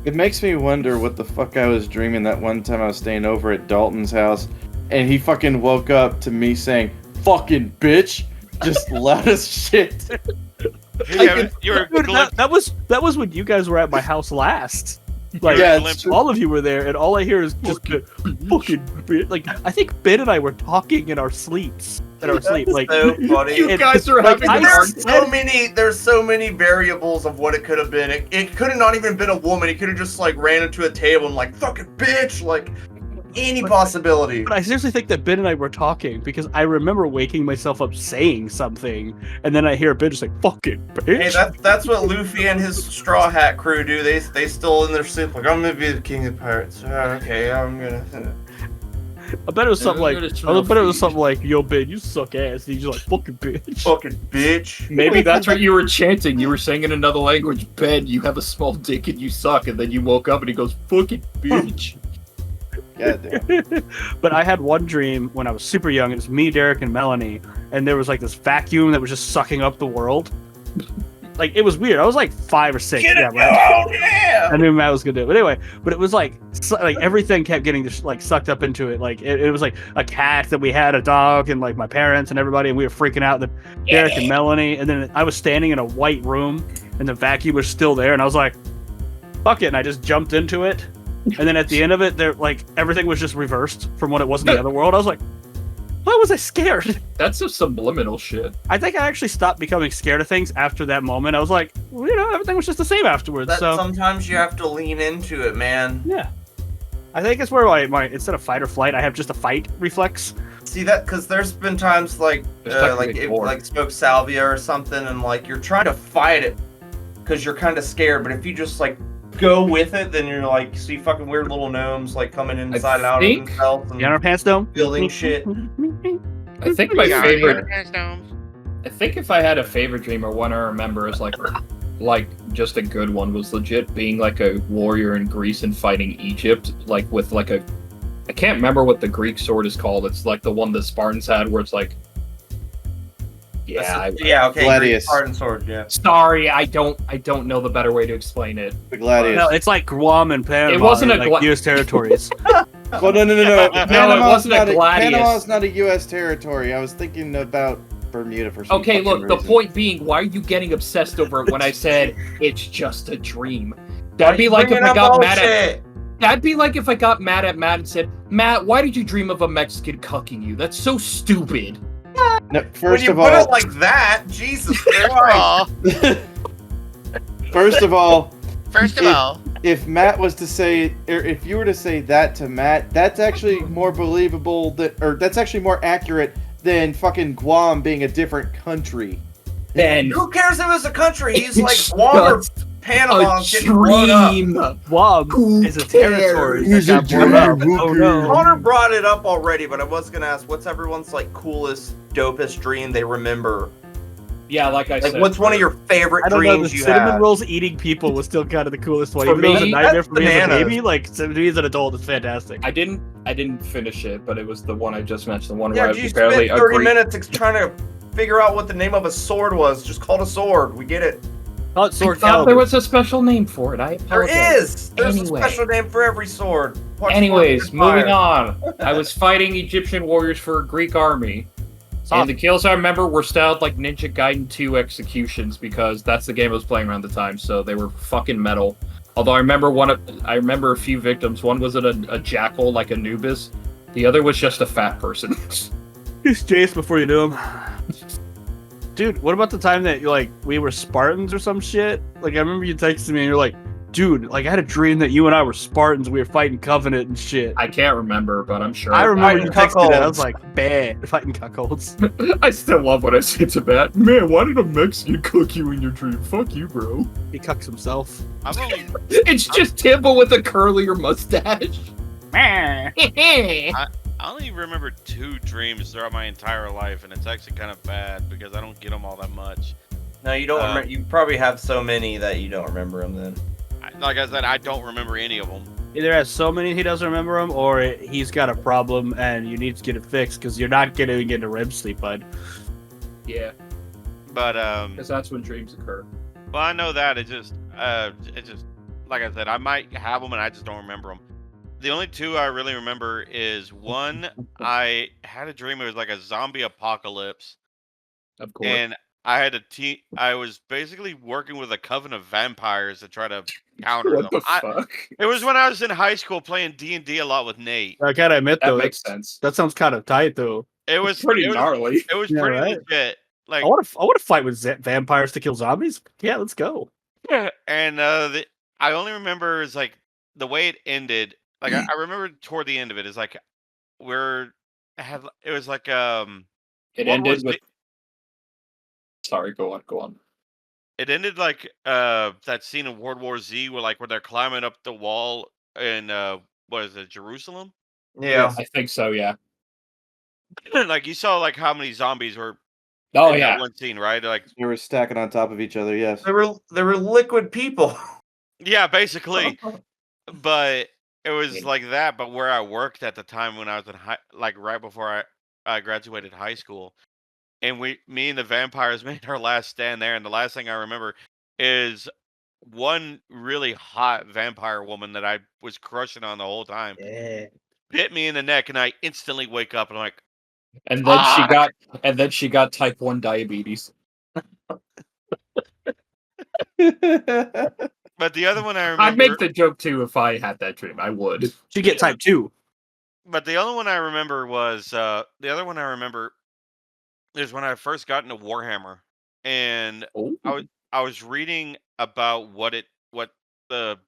It makes me wonder what the fuck I was dreaming that one time I was staying over at Dalton's house, and he fucking woke up to me saying, "Fucking bitch," Just loud as shit. Yeah, you were Dude, that was when you guys were at my house last. Like, Yeah, it's true. all of you were there, and all I hear is just fucking like. I think Ben and I were talking in our sleeps. That's Like, so funny. You guys are like, having I an There's argument. there's so many variables of what it could have been. It could have not even been a woman. He could have just like ran into a table and like fucking bitch, like any possibility. But I seriously think that Ben and I were talking because I remember waking myself up saying something, and then I hear Ben just like "fucking bitch." Hey, that's what Luffy and his Straw Hat crew do. They still in their sleep like I'm gonna be the king of pirates. Okay, I'm gonna. I bet it was something like, Dude, it's I bet it was Luffy. something like, "Yo, Ben, you suck ass." And he's just like, "Fucking bitch." Fucking bitch. Maybe that's what you were chanting. You were saying in another language, Ben, you have a small dick and you suck. And then you woke up and he goes, fucking bitch. Goddamn. But I had one dream when I was super young. It was me, Derek, and Melanie, and there was like this vacuum that was just sucking up the world. Like, it was weird. I was like 5 or 6. Get Yeah, it? right. Oh yeah. I knew Matt was gonna do it. But anyway, but it was like everything kept getting just like sucked up into it. Like it was like a cat that we had, a dog, and like my parents and everybody, and we were freaking out. Derek and Melanie, and then I was standing in a white room, and the vacuum was still there, and I was like, "Fuck it!" And I just jumped into it. And then at the end of it, there like everything was just reversed from what it was in the other world. I was like, why was I scared? That's some subliminal shit. I think I actually stopped becoming scared of things after that moment. I was like, well, everything was just the same afterwards. That, so sometimes you have to lean into it, man. yeah, I think it's where my instead of fight or flight, I have just a fight reflex. See that? Because there's been times like There's technically like if, more. like smoke salvia or something, and like you're trying to fight it because you're kind of scared. But if you just like go with it, then you're like see fucking weird little gnomes like coming inside and out of think- themselves and You underpants dome? building shit. I think my Yeah, favorite. yeah. I think if I had a favorite dream or one I remember is like just a good one was legit being like a warrior in Greece and fighting Egypt, like with like a. I can't remember what the Greek sword is called. It's like the one the Spartans had, where it's like. Yeah. Yeah. Okay. Gladius. Heart and sword. Yeah. Sorry, I don't know the better way to explain it. The Gladius. No, it's like Guam and Panama. It wasn't a like U.S. territories. Well, no. No, it Panama's wasn't a not Gladius. Panama's not a U.S. territory. I was thinking about Bermuda for some Okay, fucking look, the reason. point being, why are you getting obsessed over it when I said it's just a dream? That'd Why be you like if bringing I up got mad at bullshit? That'd be like if I got mad at Matt and said, Matt, why did you dream of a Mexican cucking you? That's so stupid. No, When first you of put all, it like that, Jesus Christ. Aw, first of all, first of If- all, if Matt was to say, or if you were to say that to Matt, that's actually more believable or that's actually more accurate than fucking Guam being a different country. Then Who cares if it's a country? He's like it's Guam or just Panama a getting blown up. dream. Guam Who is a territory that It's got a blown up. dream, Oh who no. Connor brought it up already, but I was gonna ask, what's everyone's like coolest, dopest dream they remember? Yeah, like I Like, said. what's one of your favorite I don't know. The dreams you cinnamon had? rolls eating people was still kind of the coolest one. For Even though it was a me, nightmare that's for me as a bananas. baby, like to me as an adult, it's fantastic. I didn't finish it, but it was the one I just mentioned, the one Yeah, where you I spent barely 30 agree. minutes trying to figure out what the name of a sword was. Just call it a sword. We get it. Call it I Sword thought there Calibur. was a special name for it. I There apologize. is. There's Anyway. a special name for every sword. Watch Anyways, Sword Fire. moving on. I was fighting Egyptian warriors for a Greek army. And the kills I remember were styled like Ninja Gaiden 2 executions because that's the game I was playing around the time, so they were fucking metal. Although I remember a few victims. One was a jackal like Anubis. The other was just a fat person. He's Jace before you knew him. Dude, what about the time that we were Spartans or some shit? Like I remember you texted me and you're like, dude, like I had a dream that you and I were Spartans. We were fighting Covenant and shit. I can't remember, but I'm sure. I remember you Fighting texted it. I cuckolds. was like, bad fighting cuckolds. I still love what I say to Matt. Man, why did a Mexican cook you in your dream? Fuck you, bro. He cucks himself. I've only It's just Timbo with a curlier mustache. I only remember 2 dreams throughout my entire life, and it's actually kind of bad because I don't get them all that much. No, you don't remember. You probably have so many that you don't remember them then. Like I said, I don't remember any of them. Either has so many he doesn't remember them, or he's got a problem and you need to get it fixed because you're not getting into REM sleep, bud. Yeah, But because that's when dreams occur. well, I know that it just like I said, I might have them and I just don't remember them. The only 2 I really remember is one, I had a dream it was like a zombie apocalypse, Of course. and I had a team. I was basically working with a coven of vampires to try to counter What them. the fuck? It was when I was in high school playing D&D a lot with Nate. I gotta admit That though, makes sense. that sounds kind of tight though. It was Pretty gnarly. It was Yeah, pretty right? legit. Like, I want to fight with vampires to kill zombies. Yeah, let's go. and I only remember is like the way it ended. Like I remember toward the end of it is like it was like It World War ended Z. with. Sorry, go on. It ended like that scene in World War Z where they're climbing up the wall in what is it, Jerusalem? Yeah. I think so. Yeah. Like you saw like how many zombies were Oh in yeah. that one scene, right? Like They were stacking on top of each other. Yes. They were liquid people. yeah, basically. But it was Yeah. like that, but where I worked at the time when I was in like right before I graduated high school, and me and the vampires made our last stand there, and the last thing I remember is one really hot vampire woman that I was crushing on the whole time Yeah. bit me in the neck, and I instantly wake up and I'm like, And then she "Fuck!" got type 1 diabetes. But the other one I I'd remember, make the joke too if I had that dream. I would. She get type 2. but the other one I remember was the other one I remember is when I first got into Warhammer, and Oh. I was reading about what the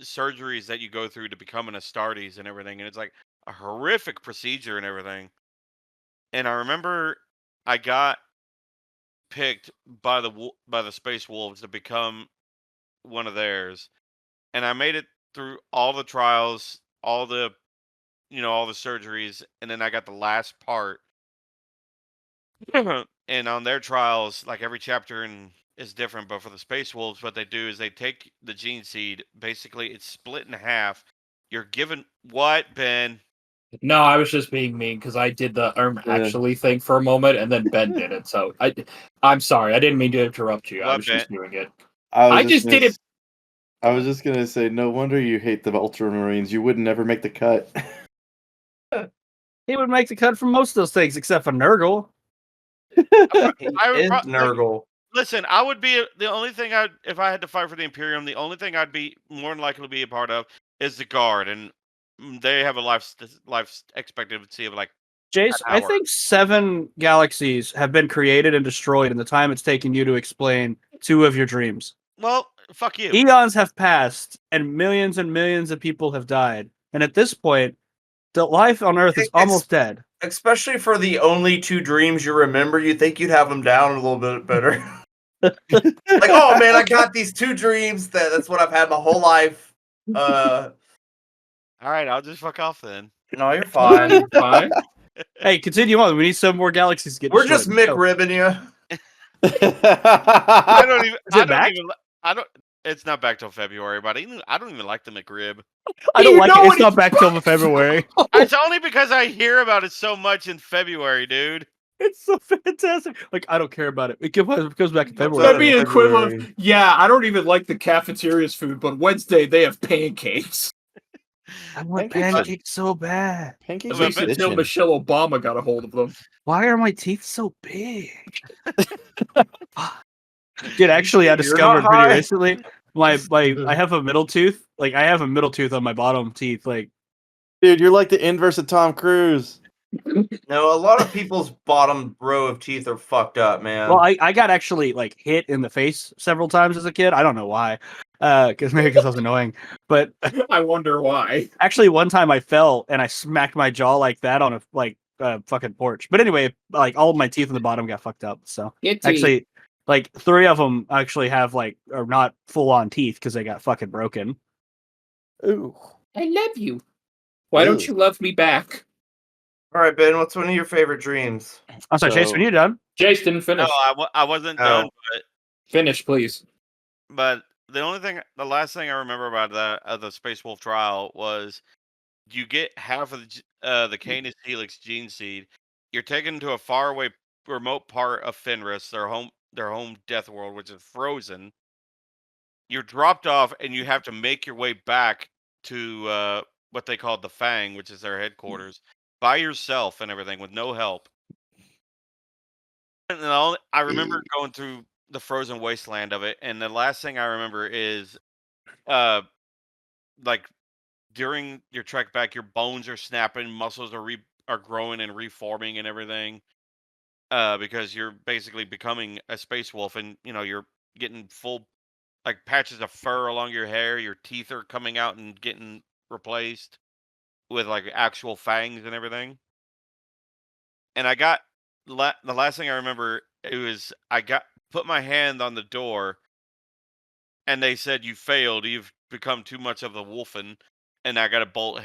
surgeries that you go through to become an Astartes and everything, and it's like a horrific procedure and everything. And I remember I got picked by the Space Wolves to become one of theirs, and I made it through all the trials, all the all the surgeries, and then I got the last part. And on their trials, like every chapter is different, but for the Space Wolves, what they do is they take the gene seed. Basically, it's split in half. You're given what, Ben? No, I was just being mean because I did the actually thing for a moment, and then Ben did it. So I'm sorry. I didn't mean to interrupt you. I What, was just Ben? doing it. I I just did it. was just gonna say, no wonder you hate the Ultramarines. You would never make the cut. He would make the cut for most of those things except for Nurgle. He I is like, Nurgle. listen, I would be the only thing if I had to fight for the Imperium, the only thing I'd be more than likely to be a part of is the Guard, and they have a life expectancy of like Jace, an I hour. think 7 galaxies have been created and destroyed in the time it's taken you to explain 2 of your dreams. Well, fuck you. Eons have passed, and millions of people have died. And at this point, the life on Earth is almost dead. Especially for the only 2 dreams you remember, you think you'd have them down a little bit better. Like, oh man, I got these 2 dreams. That's what I've had my whole life. All right, I'll just fuck off then. No, you're fine. Fine. Hey, continue on. We need some more galaxies to get We're just destroyed. McRibbing you. I don't even. Is it back? I don't. It's not back till February, but I don't even like the McRib. I don't You like know it. It's what not back till February. It's only because I hear about it so much in February, dude. It's so fantastic. Like, I don't care about it. It goes back in February. That'd be the equivalent February. of, yeah, I don't even like the cafeteria's food, but Wednesday they have pancakes. I want Pancakes pancakes so bad. Pancakes But are At least until tradition. Michelle Obama got a hold of them. Why are my teeth so big? Dude, actually, I You're discovered not pretty high. recently I have a middle tooth. Like, I have a middle tooth on my bottom teeth. Like, Dude, you're like the inverse of Tom Cruise. No, a lot of people's bottom row of teeth are fucked up, man. well, I got actually like hit in the face several times as a kid. I don't know why. Because I was annoying. But I wonder why. actually, one time I fell and I smacked my jaw like that on a fucking porch. But anyway, like all of my teeth in the bottom got fucked up. So actually, like 3 of them actually have are not full on teeth because they got fucking broken. Ooh. I love you. Why don't Ew. you love me back? All right, Ben, what's one of your favorite dreams? I'm sorry, Chase, So- when you done? Jace didn't finish. No, I wasn't Oh. done. Finish, please. But the last thing I remember about the Space Wolf trial was you get half of the Canis Helix gene seed. You're taken to a faraway, remote part of Fenris, their home death world, which is frozen. You're dropped off, and you have to make your way back to what they call the Fang, which is their headquarters, by yourself and everything with no help. I remember going through the frozen wasteland of it, and the last thing I remember is, like during your trek back, your bones are snapping, muscles are growing and reforming and everything. Because you're basically becoming a space wolf, and you're getting full like patches of fur along your hair. Your teeth are coming out and getting replaced with like actual fangs and everything. And I got the last thing I remember, it was I got put my hand on the door, and they said you failed. You've become too much of the wolfen, and I got a bolt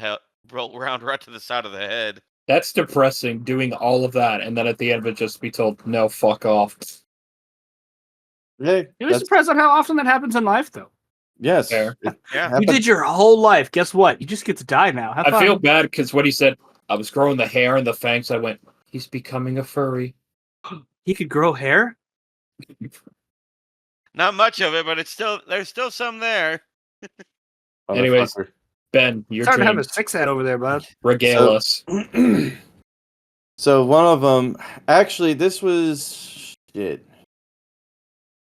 round right to the side of the head. That's depressing, doing all of that, and then at the end of it just be told, no, fuck off. Hey, You're surprised on how often that happens in life, though. yes. Fair. It Yeah. You happens. did your whole life. Guess what? You just get to die now. Have I fun. feel bad because when he said I was growing the hair and the fangs, I went, he's becoming a furry. He could grow hair? Not much of it, but there's still some there. Anyways, Motherfucker. Ben, your Starting to have dream. a six head over there, bud. Regale us. So one of them, actually, this was shit.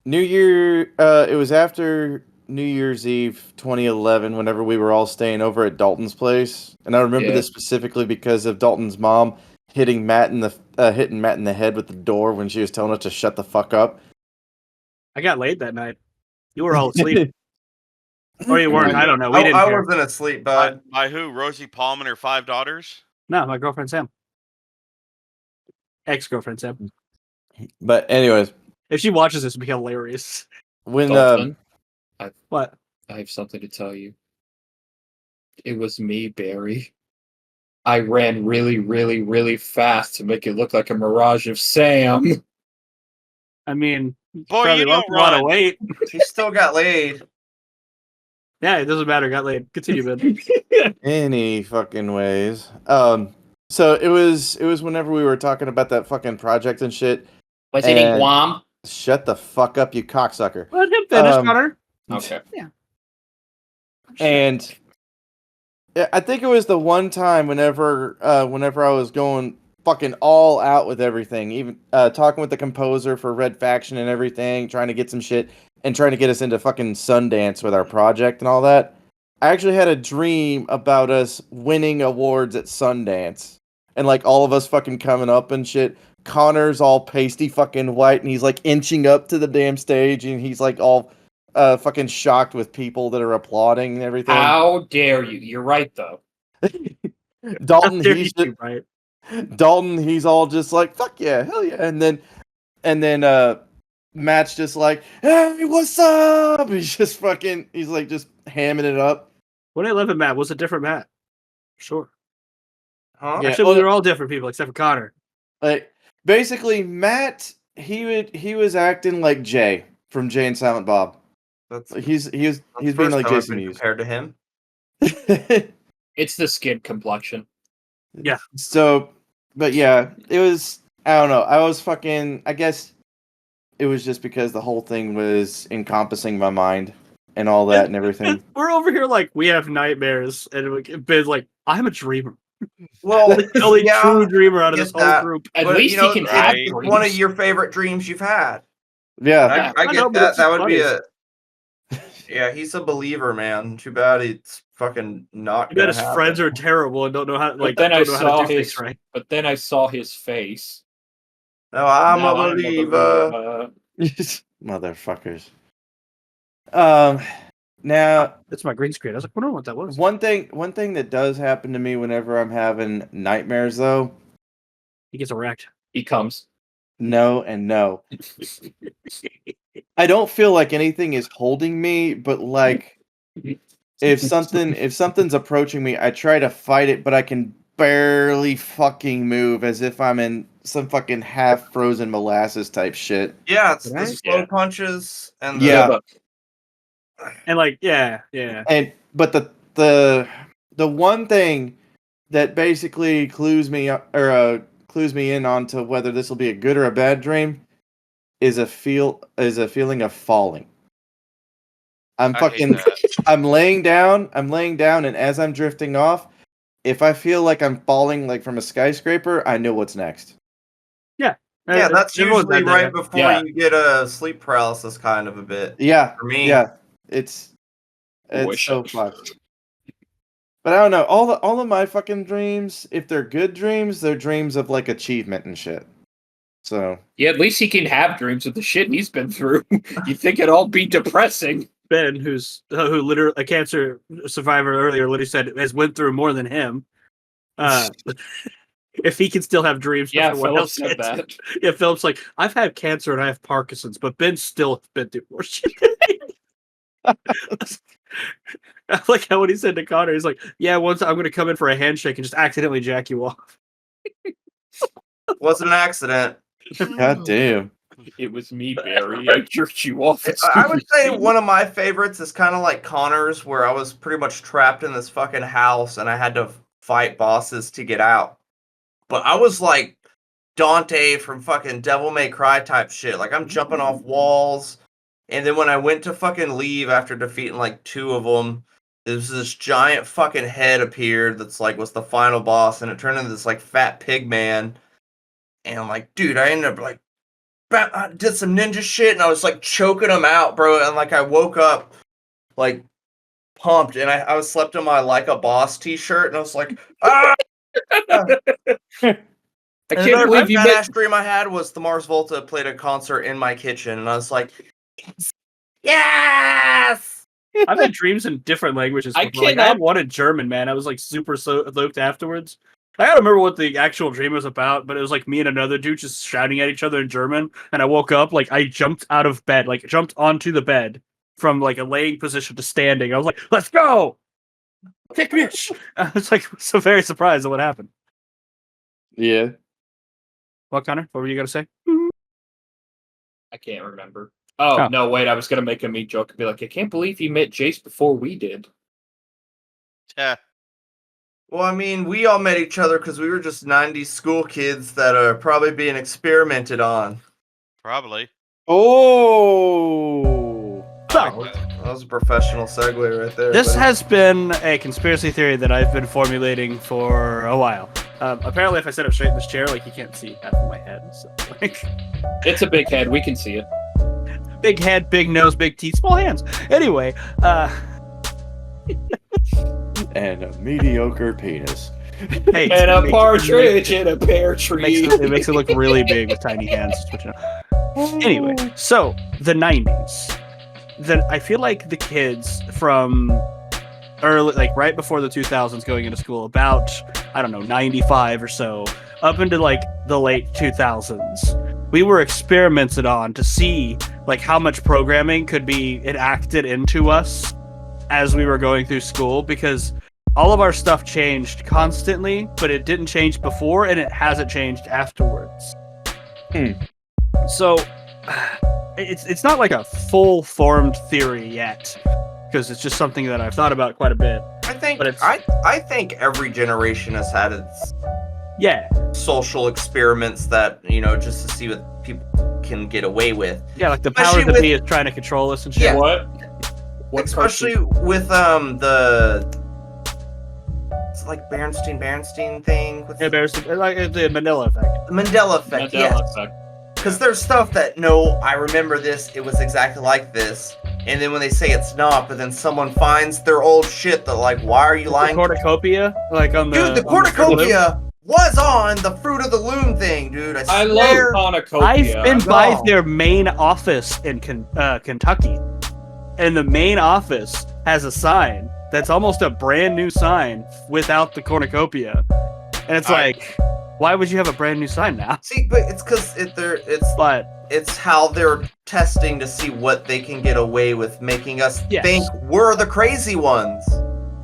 New Year. It was after New Year's Eve, 2011. Whenever we were all staying over at Dalton's place, and I remember Yeah. this specifically because of Dalton's mom hitting Matt in the head with the door when she was telling us to shut the fuck up. I got laid that night. You were all asleep. Or you weren't. I don't know. We didn't I care. wasn't asleep, By, bud. by who? Rosie Palm and her 5 daughters? No, my girlfriend Sam. Ex-girlfriend Sam. But anyways, If she watches this, it'd be hilarious. when Dalton, What? I have something to tell you. It was me, Barry. I ran really, really, really fast to make it look like a mirage of Sam. I mean, Boy, probably you lost don't a lot of run. weight. He still got laid. Yeah, it doesn't matter. Got laid. Continue, Ben. any fucking ways, so it was whenever we were talking about that fucking project and shit. Was it in And- Guam? Shut the fuck up, you cocksucker. Let him finish, Connor. Okay. And I think it was the one time whenever I was going fucking all out with everything, even talking with the composer for Red Faction and everything, trying to get some shit and trying to get us into fucking Sundance with our project and all that. I actually had a dream about us winning awards at Sundance and like all of us fucking coming up and shit. Connor's all pasty fucking white and he's like inching up to the damn stage and he's like all fucking shocked with people that are applauding and everything. How dare you? You're right, though. Dalton, There he's you just, right. Dalton, he's all just like, fuck yeah, hell yeah. And then Matt's just like, hey, what's up? He's just hamming it up. When I live in Matt was a different Matt. Sure. Huh? Yeah. Actually, we were all different people except for Connor. Like basically Matt, he was acting like Jay from Jay and Silent Bob. That's He's being first like time I've Jason been Mewes. compared to him. It's the skin complexion. Yeah. So, but yeah, it was, I don't know. I guess it was just because the whole thing was encompassing my mind and all that and everything. We're over here like we have nightmares, and Ben's like, I'm a dreamer. Well, The only yeah, true dreamer out of get this whole that. group. At but, least you know, he can have it's dreams. one of your favorite dreams you've had. Yeah. I I get know, but that. it's That just would be funny. Yeah, he's a believer, man. Too bad it's fucking not I bet gonna his happen. friends are terrible and don't know how But then I don't know how saw to do his things right. But then I saw his face. No, I'm Now a believer. Motherfuckers. Now That's my green screen. I was like, wondering what that was. one thing that does happen to me whenever I'm having nightmares though, He gets erect. He comes. no and no. I don't feel like anything is holding me, but like if something's approaching me, I try to fight it, but I can barely fucking move as if I'm in some fucking half frozen molasses type shit. Yeah, it's the Right? slow Yeah. punches and Yeah. but And like, yeah. But the one thing that basically clues me in onto whether this will be a good or a bad dream is a feeling of falling. I'm I hate that. I'm laying down, and as I'm drifting off, if I feel like I'm falling like from a skyscraper, I know what's next. Yeah, that's Everyone's usually had that, right before Yeah. you get a sleep paralysis kind of a bit. Yeah, For me. yeah, it's Wish so it. fucked. But I don't know. All of my fucking dreams, if they're good dreams, they're dreams of like achievement and shit. So Yeah, at least he can have dreams of the shit he's been through. You'd think it'd all be depressing. Ben, who literally a cancer survivor earlier, literally said has went through more than him. If he can still have dreams, Yeah, everyone Philip else said gets that. it. Yeah, Philip's like, I've had cancer and I have Parkinson's, but Ben still has been through more shit than me. I like how when he said to Connor, he's like, "Yeah, once I'm going to come in for a handshake and just accidentally jack you off." Wasn't an accident. god damn. It was me, Barry. I jerked you off. at I would say Super one of my favorites is kind of like Connor's, where I was pretty much trapped in this fucking house and I had to fight bosses to get out. But I was like Dante from fucking Devil May Cry type shit. Like I'm jumping off walls. And then when I went to fucking leave after defeating like 2 of them, this giant fucking head appeared that's like was the final boss, and it turned into this like fat pig man. And I'm like, dude, I ended up like I did some ninja shit, and I was like choking him out, bro. And like I woke up like pumped, and I was slept in my like a boss t-shirt, and I was like, ah. I And can't another believe you badass met. dream I had was the Mars Volta played a concert in my kitchen, and I was like, yes. I've had dreams in different languages. I Before. Like, I cannot- had one in German, man. I was like super looped afterwards. I don't remember what the actual dream was about, but it was like me and another dude just shouting at each other in German. And I woke up, like I jumped out of bed, like jumped onto the bed from like a laying position to standing. I was like, "Let's go, kick me!" I was like so very surprised at what happened. Yeah. What, Connor? What were you gonna say? I can't remember. Oh, Oh. no, wait, I was going to make a meat joke and be like, I can't believe he met Jace before we did. Yeah. Well, I mean, we all met each other because we were just 90s school kids that are probably being experimented on. Probably. Oh. So, That was a professional segue right there. this buddy. has been a conspiracy theory that I've been formulating for a while. Apparently, if I sit up straight in this chair, like you can't see half of my head. So, like, It's a big head. We can see it. big head, big nose, big teeth, small hands. Anyway, And a mediocre penis. hey, And a it partridge in a pear makes tree. it makes it look really big with tiny hands. Switching up. Anyway, so the 90s. Then I feel like the kids from early, like right before the 2000s, going into school, about I don't know 95 or so, up into like the late 2000s, we were experimented on to see like how much programming could be enacted into us as we were going through school, because all of our stuff changed constantly, but it didn't change before and it hasn't changed afterwards. So it's not like a full formed theory yet, because it's just something that I've thought about quite a bit. I think but it's- I think every generation has had its Yeah, social experiments that, you know, just to see what people can get away with. yeah, like the Especially powers that with- be is trying to control us and shit. Yeah. What? What Especially cartoon? with it's like Bernstein thing with Yeah, there's like the Mandela effect. the Mandela effect. Mandela Yes. effect. Because there's stuff that, no, I remember this, it was exactly like this. And then when they say it's not, but then someone finds their old shit, that like, why are you The lying? cornucopia, like on the Dude, the on the Fruit of the Loom. cornucopia was on the Fruit of the Loom thing, dude. I love swear. cornucopia. I've been by No. their main office in Kentucky, and the main office has a sign that's almost a brand new sign without the cornucopia, and it's like, why would you have a brand new sign now? See, but it's because But it's how they're testing to see what they can get away with, making us Yes. think we're the crazy ones.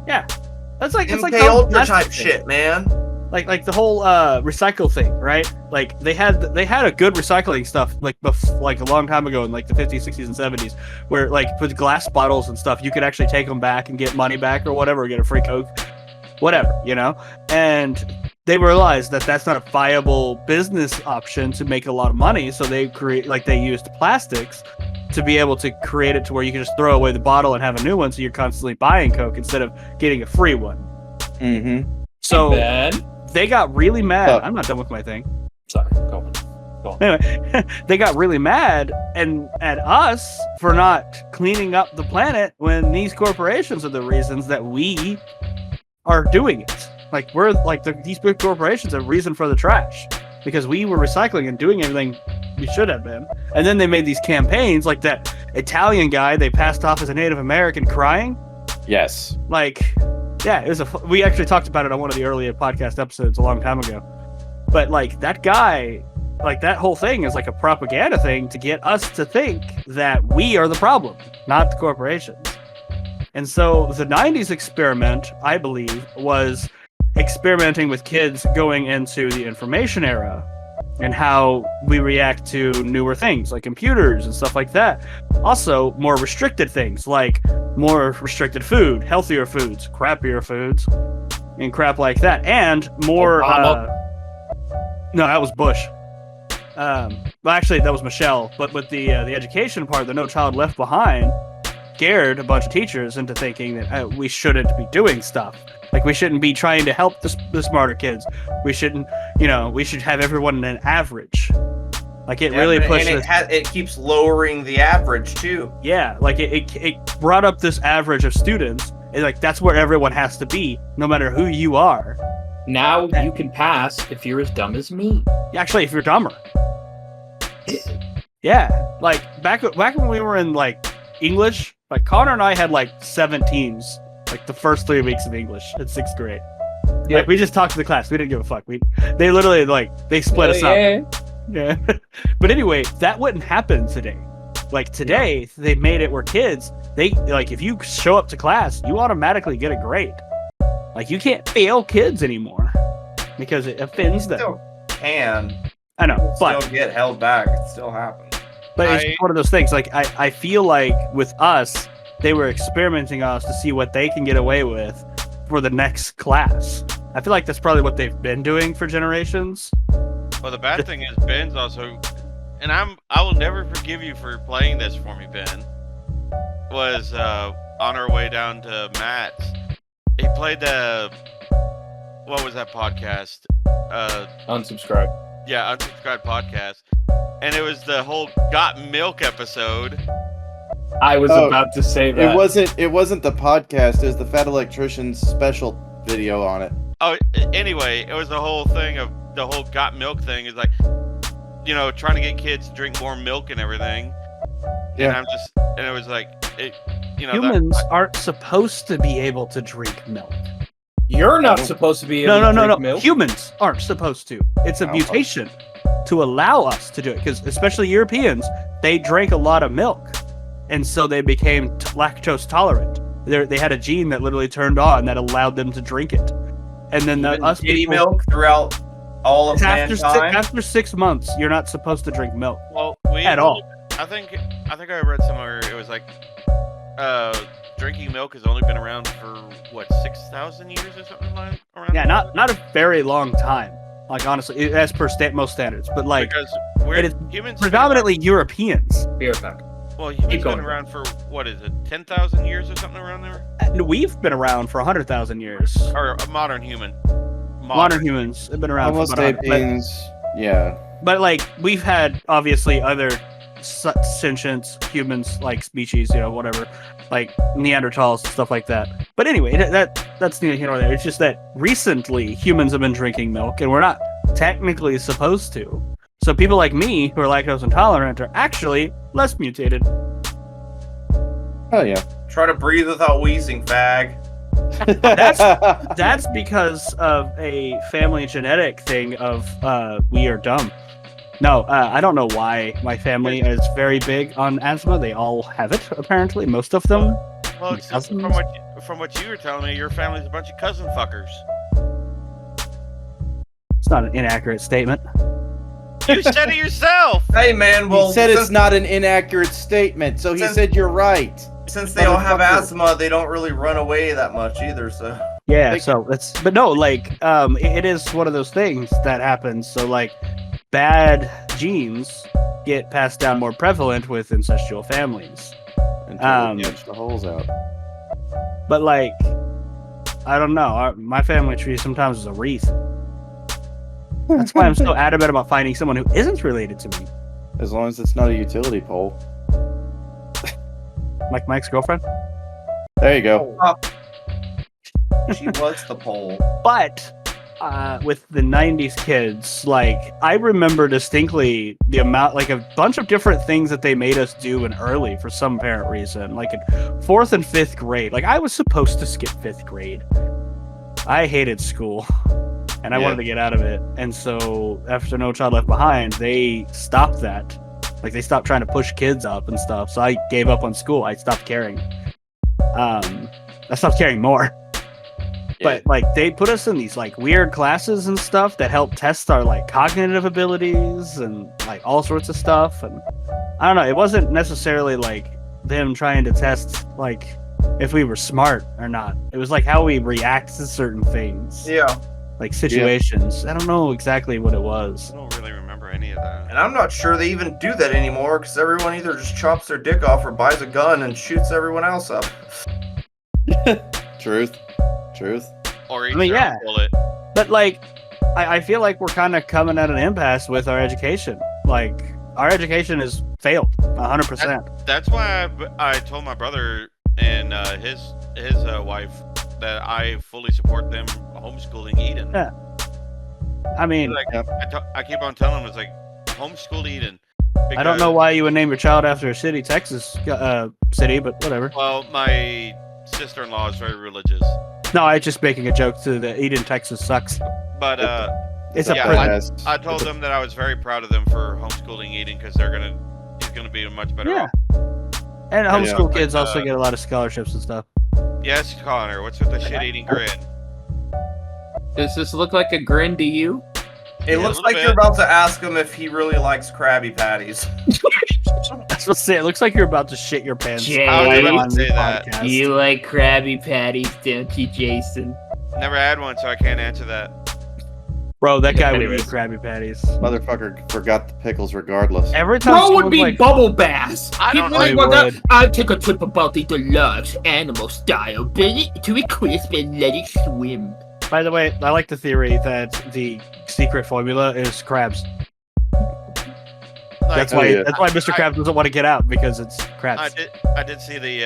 that's like it's like MK the Ultra plastic type thing. shit, man. Like the whole recycle thing, right? Like they had a good recycling stuff like like a long time ago in like the 50s, 60s, and 70s, where like with glass bottles and stuff, you could actually take them back and get money back or whatever, or get a free Coke, whatever, you know. And they realized that that's not a viable business option to make a lot of money, so they used plastics to be able to create it to where you can just throw away the bottle and have a new one, so you're constantly buying Coke instead of getting a free one. Mm-hmm. So Ben. they got really mad. Oh. I'm not done with my thing. Sorry, go on. Anyway, they got really mad and at us for not cleaning up the planet when these corporations are the reasons that we are doing it. Like we're like these big corporations are the reason for the trash because we were recycling and doing everything we should have been. And then they made these campaigns like that Italian guy they passed off as a Native American crying. Yes. Like, yeah, it was we actually talked about it on one of the earlier podcast episodes a long time ago. But like that guy, like that whole thing is like a propaganda thing to get us to think that we are the problem, not the corporations. And so the 90s experiment, I believe, was experimenting with kids going into the information era and how we react to newer things like computers and stuff like that. Also, more restricted things like more restricted food, healthier foods, crappier foods, and crap like that. And more... no, that was Bush. Well, actually, that was Michelle. But with the education part, the No Child Left Behind scared a bunch of teachers into thinking that we shouldn't be doing stuff. Like, we shouldn't be trying to help the smarter kids. We shouldn't, we should have everyone in an average. Like, it really pushes... And it keeps lowering the average, too. Yeah, like, it brought up this average of students. And, like, that's where everyone has to be, no matter who you are. Now you can pass if you're as dumb as me. Actually, if you're dumber. Yeah, like, back when we were in, like, English, like, Connor and I had, like, 17s, like, the first 3 weeks of English in 6th grade. Yeah, like, we just talked to the class. We didn't give a fuck. They literally, like, they split us up. Yeah. But anyway, that wouldn't happen today. Like, today, they made it where kids, if you show up to class, you automatically get a grade. Like, you can't fail kids anymore because it offends them. Still can. I know, but still get held back. It still happens. But it's one of those things. Like, I feel like with us, they were experimenting on us to see what they can get away with for the next class. I feel like that's probably what they've been doing for generations. Well, the bad thing is Ben's also, and I will never forgive you for playing this for me, Ben. Was on our way down to Matt's. He played what was that podcast? Unsubscribe. Yeah, Unsubscribed podcast. And it was the whole Got Milk episode. I was about to say that. It wasn't the podcast, it was the Fat Electrician's special video on it. Oh, anyway, it was the whole thing of the whole Got Milk thing is like, trying to get kids to drink more milk and everything. Yeah. And it was like, humans aren't supposed to be able to drink milk. You're not supposed to be able to drink milk. Humans aren't supposed to. It's a mutation to allow us to do it, because especially Europeans, they drank a lot of milk, and so they became lactose tolerant. They had a gene that literally turned on that allowed them to drink it. And then us people, milk throughout all of mankind. After 6 months, you're not supposed to drink milk. Well, at all. I think I read somewhere it was like drinking milk has only been around for 6,000 years or something like around. Yeah, not a very long time. Like, honestly, as per most standards, but like because it is humans predominantly Europeans. Beer back. Well, humans been around for 10,000 years or something around there. We've been around for 100,000 years. Or a modern human. Modern humans have been around Almost for about 100. Yeah. But like, we've had obviously other sentient humans, like species, whatever, like Neanderthals and stuff like that. But anyway, that's neither here nor there. It's just that recently humans have been drinking milk, and we're not technically supposed to. So people like me who are lactose intolerant are actually less mutated. Oh yeah. Try to breathe without wheezing, fag. That's because of a family genetic thing of we are dumb. No, I don't know why my family is very big on asthma. They all have it, apparently, most of them. Well, from what you were telling me, your family's a bunch of cousin fuckers. It's not an inaccurate statement. You said it yourself! Hey, man, well... He said it's not an inaccurate statement, so he said you're right. Since they all have asthma, they don't really run away that much either, so... Yeah, so it's... But no, like, it is one of those things that happens, so, like, bad genes get passed down more prevalent with incestual families. Until we edge the holes out. But, like, I don't know. My family tree sometimes is a wreath. That's why I'm so adamant about finding someone who isn't related to me. As long as it's not a utility pole. Like my ex-girlfriend. There you go. She was the pole. But with the 90s kids, like, I remember distinctly the amount, like, a bunch of different things that they made us do in early for some apparent reason. Like, in 4th and 5th grade. Like, I was supposed to skip 5th grade. I hated school. And I wanted to get out of it. And so, after No Child Left Behind, they stopped that. Like, they stopped trying to push kids up and stuff. So I gave up on school. I stopped caring. I stopped caring more. But like they put us in these like weird classes and stuff that help test our like cognitive abilities and like all sorts of stuff. And I don't know, it wasn't necessarily like them trying to test like if we were smart or not. It was like how we react to certain things. Yeah. Like situations. I don't know exactly what it was. I don't really remember any of that. And I'm not sure they even do that anymore because everyone either just chops their dick off or buys a gun and shoots everyone else up. Truth. Or eat I mean, your yeah. own bullet. But like I feel like we're kind of coming at an impasse with our education. Like our education has failed 100%. That's why I told my brother and his wife that I fully support them homeschooling Eden. Yeah. I mean, Like, I keep on telling him, it's like, homeschool Eden. I don't know why you would name your child after a city, Texas city, but whatever. Well, my sister-in-law is very religious. No, I was just making a joke to the Eden, Texas sucks. But It's yeah, a prison. I told them that I was very proud of them for homeschooling Eden because he's gonna be much better Yeah. off. And homeschool Yeah. kids also get a lot of scholarships and stuff. Yes, Connor. What's with the shit-eating grin? Does this look like a grin to you? It looks like you're about to ask him if he really likes Krabby Patties. I was gonna say, it looks like you're about to shit your pants. Jay, I was right about on to say the that. podcast. You like Krabby Patties, don't you, Jason? Never had one, so I can't answer that. Bro, that guy would eat Anyways. Krabby Patties. Motherfucker forgot the pickles regardless. Every time Bro someone would be like, bubble bass. I He'd don't be know. like, He "Well, would. I'll take a trip about the deluxe animal style, bend it to a crisp and let it swim." by the way, I like the theory that the secret formula is crabs. Like, That's why yeah. that's why Mr. Krabs doesn't want to get out, because it's crabs. I did see the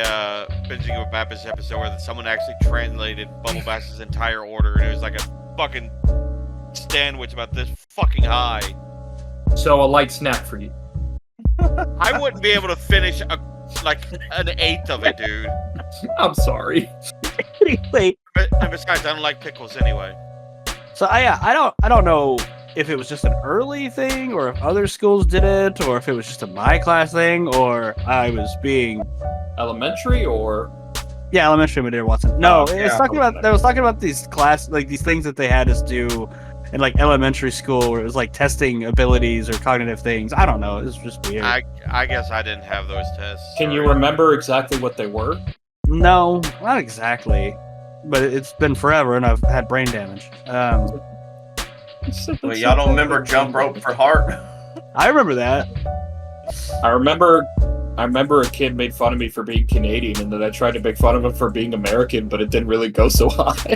Binging with Baptist episode where someone actually translated Bubble Bass's entire order, and it was like a fucking sandwich about this fucking high. So a light snack for you. I wouldn't be able to finish like an eighth of it, dude. I'm sorry. Anyway, And besides, I don't like pickles anyway. so I don't know if it was just an early thing, or if other schools did it, or if it was just a my class thing, or I was being Elementary or elementary we did Watson. No, Oh, it yeah, was talking about they was talking about these these things that they had us do in like elementary school, where it was like testing abilities or cognitive things. I don't know. It was just weird. I guess I didn't have those tests. can you Sorry. remember exactly what they were? No, not exactly. But it's been forever, and I've had brain damage. Wait, y'all don't remember Jump Rope for Heart? I remember that. I remember a kid made fun of me for being Canadian, and then I tried to make fun of him for being American, but it didn't really go so hot.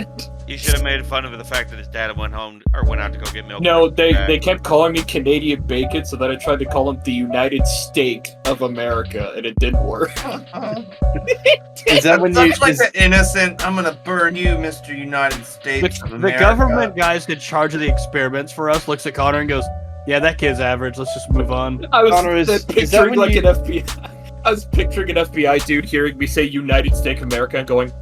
You should have made fun of the fact that his dad went home or went out to go get milk. No, they Back. kept calling me Canadian bacon, so then I tried to call him the United Steak of America, and it didn't work. Is that when you? Sounds like Is, the innocent, I'm gonna burn you, Mr. United States of The America. government guys in charge of the experiments for us looks at Connor and goes, "Yeah, that kid's average. Let's just move on." I was Connor, is that picturing when like you- an FBI. I was picturing an FBI dude hearing me say United Steak of America and going,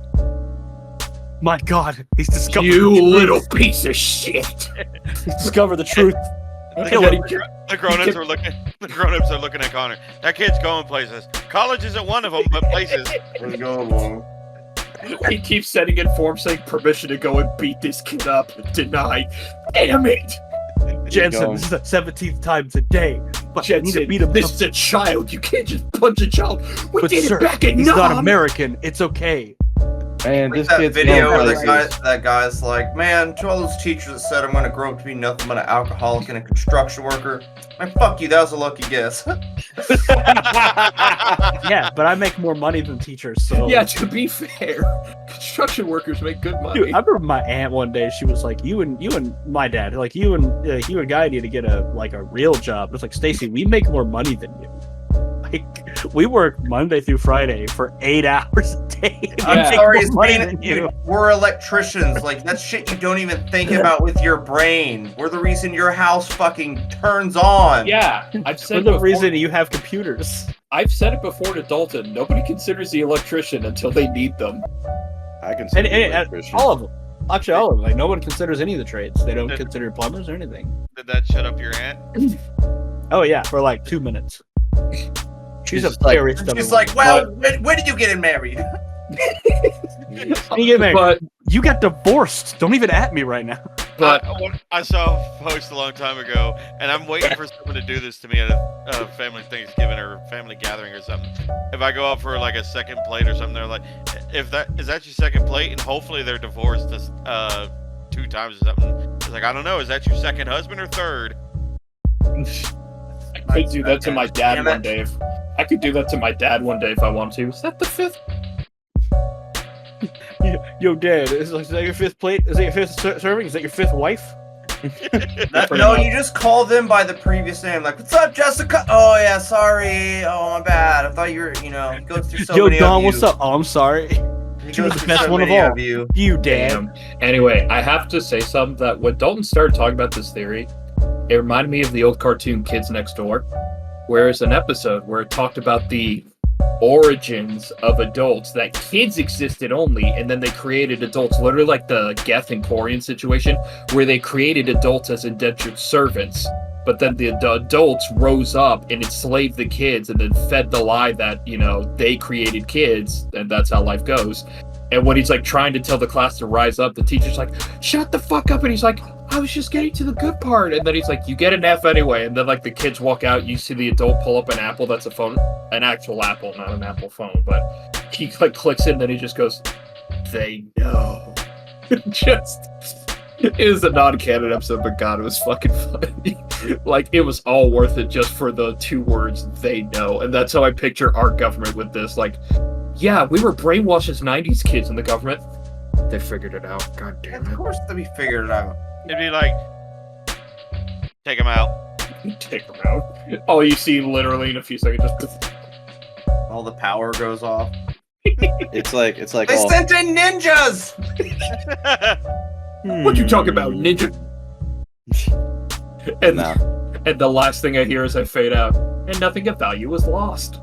My God, he's discovered "You the truth. little piece of shit." He's discovered the truth. Kill him. The grown-ups are looking. The grown-ups are looking at Connor. That kid's going places. College isn't one of them, but places. Let's go along. He keeps sending in forms saying permission to go and beat this kid up. Denied. Damn it! Jensen, go. this is the 17th time today. But you need to Jensen, beat him. this is a child. You can't just punch a child. We But did sir, it back in he's not Nam. American. It's okay. Man, Like this that kid's video going where places. that guy's like, man, to all those teachers that said I'm gonna grow up to be nothing but an alcoholic and a construction worker. Man, fuck you, that was a lucky guess. Yeah, but I make more money than teachers, so Yeah, to be fair, construction workers make good money. Dude, I remember my aunt one day. She was like, "You and my dad, like you and Guy need to get a real job." It's like, Stacy, we make more money than you. Like, we work Monday through Friday for 8 hours a day. We I'm make sorry, more money Spain, than you. we're electricians. Like, that's shit you don't even think about with your brain. We're the reason your house fucking turns on. Yeah, I've For said the before, reason you have computers. I've said it before to Dalton. Nobody considers the electrician until they need them. I consider And, you and electrician. all of them. Actually, all of them. Like, no one considers any of the trades. They don't Did- consider plumbers or anything. Did that shut up your aunt? Oh yeah, for like 2 minutes. She's a just like- very stubborn. She's like, well, when did you get married? woman. You get married. But You got divorced. Don't even at me right now. but I saw a post a long time ago, and I'm waiting for someone to do this to me at a family Thanksgiving or family gathering or something. If I go out for like a second plate or something, they're like, "Is that your second plate?" And hopefully they're divorced 2 times or something. It's like, I don't know. Is that your second husband or third? I could do that to my dad Damn one it. day. I could do that to my dad one day if I want to. Is that the 5th? Yo, Dad, is that your 5th plate? Is that your 5th serving? Is that your 5th wife? Pretty No, much. you just call them by the previous name. Like, what's up, Jessica? Oh, yeah, sorry. Oh, my bad. I thought you were, he goes through so Yo, many Don, of you. what's up? Oh, I'm sorry. He She was goes the through best so one of many all. you. You, Dad. Damn. Anyway, I have to say something that when Dalton started talking about this theory, it reminded me of the old cartoon Kids Next Door, where it's an episode where it talked about the origins of adults, that kids existed only, and then they created adults, literally like the Geth and Corian situation, where they created adults as indentured servants. But then the adults rose up and enslaved the kids and then fed the lie that, they created kids, and that's how life goes. And when he's like trying to tell the class to rise up, the teacher's like, shut the fuck up. And he's like, I was just getting to the good part. And then he's like, you get an F anyway. And then like the kids walk out, you see the adult pull up an apple that's a phone, an actual apple, not an Apple phone. But he like clicks it and then he just goes, they know. It is a non-canon episode, but God, it was fucking funny. Like, it was all worth it just for the 2 words, they know. And that's how I picture our government with this. Like, yeah, we were brainwashed as 90s kids in the government. They figured it out. God damn Of it. course, we figured it out. It'd be like, take him out. Take them out. All you see literally in a few seconds just... All the power goes off. It's like They all. sent in ninjas! What you talking about, ninja? And, No. and the last thing I hear is I fade out. And nothing of value was lost.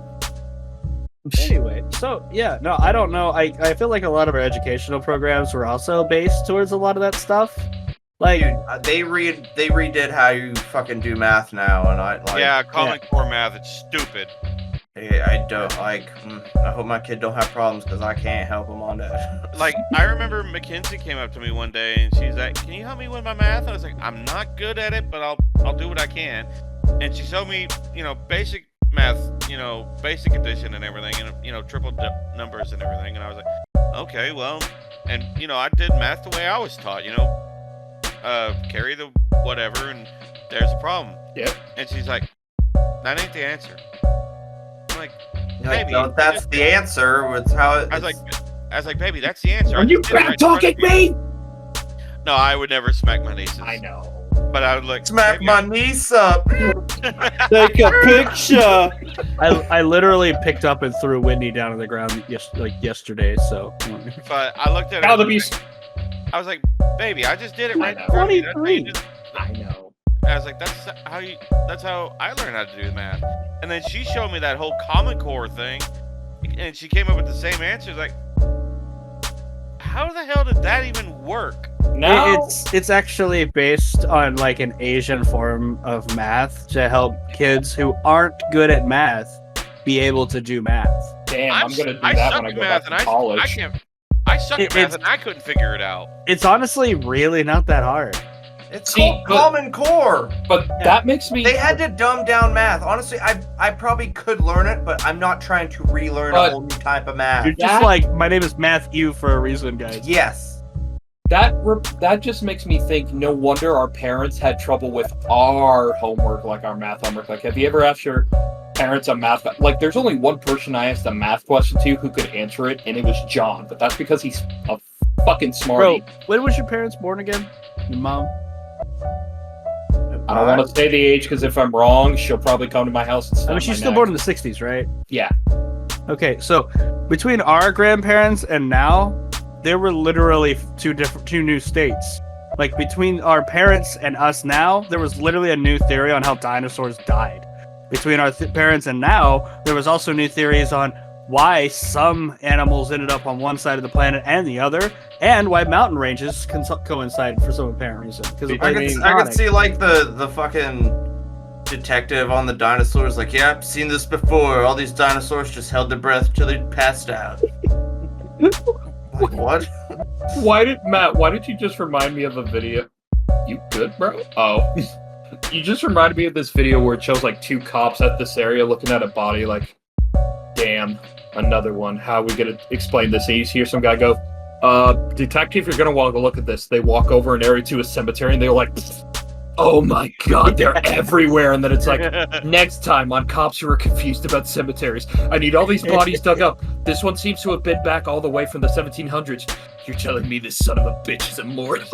Anyway, so yeah, no, I don't know. I feel like a lot of our educational programs were also based towards a lot of that stuff. Like, Dude, they redid how you fucking do math now, and Yeah, Common Core math, it's stupid. I don't like. I hope my kid don't have problems because I can't help him on that. Like, I remember Mackenzie came up to me one day and she's like, "Can you help me with my math?" And I was like, "I'm not good at it, but I'll do what I can." And she showed me, basic math, basic addition and everything, and triple numbers and everything. And I was like, "Okay, well," and I did math the way I was taught. Carry the whatever, and there's a problem. Yep. And she's like, "That ain't the answer." I'm like, Like, "Baby, no, that's the answer. It's how it. I was like, "Baby, that's the answer." Are I you just did it right crap in front talking of you." me? No, I would never smack my nieces. I know. But I would like smack my niece up. Take a picture. I literally picked up and threw Whitney down on the ground yesterday. So But I looked at her. Child abuse. I was like, "Baby, I just did it right I in front of you. That's how you 23. do-" I know. I was like, That's how I learned how to do math." And then she showed me that whole Common Core thing, and she came up with the same answers. Like, how the hell did that even work? Now, it's actually based on like an Asian form of math to help kids who aren't good at math be able to do math. damn, I'm gonna do I that suck when I at go math, back and to college. I can't. I suck at It- math, it's- and I couldn't figure it out. It's honestly really not that hard. It's See, called Common Core. But that makes me. They had to dumb down math. Honestly, I probably could learn it, but I'm not trying to relearn a whole new type of math. You're just like, my name is Matthew for a reason, guys. Yes. That just makes me think. No wonder our parents had trouble with our homework, like our math homework. Like, have you ever asked your parents a math? Like, there's only one person I asked a math question to who could answer it, and it was John. But that's because he's a fucking smarty. Bro, when was your parents born again? Your mom? I don't want to say the age because if I'm wrong, she'll probably come to my house and I mean, she's still born in the 60s, right? Yeah. Okay, so between our grandparents and now, there were literally two new states. Like, between our parents and us now, there was literally a new theory on how dinosaurs died. Between our parents and now, there was also new theories on why some animals ended up on one side of the planet and the other, and why mountain ranges coincide for some apparent reason. Because I could see like the fucking detective on the dinosaurs, like, yeah, I've seen this before. All these dinosaurs just held their breath till they passed out. Like, what? Why did you just remind me of a video? You good, bro? Oh. You just reminded me of this video where it shows like two cops at this area looking at a body like, damn, another one. How are we gonna explain this? And you hear some guy go, detective, you're gonna want to look at this. They walk over an area to a cemetery and they're like, oh my god, they're everywhere. And then it's like, next time on Cops Who Are Confused About Cemeteries, I need all these bodies dug up. This one seems to have been back all the way from the 1700s. You're telling me this son of a bitch is immortal?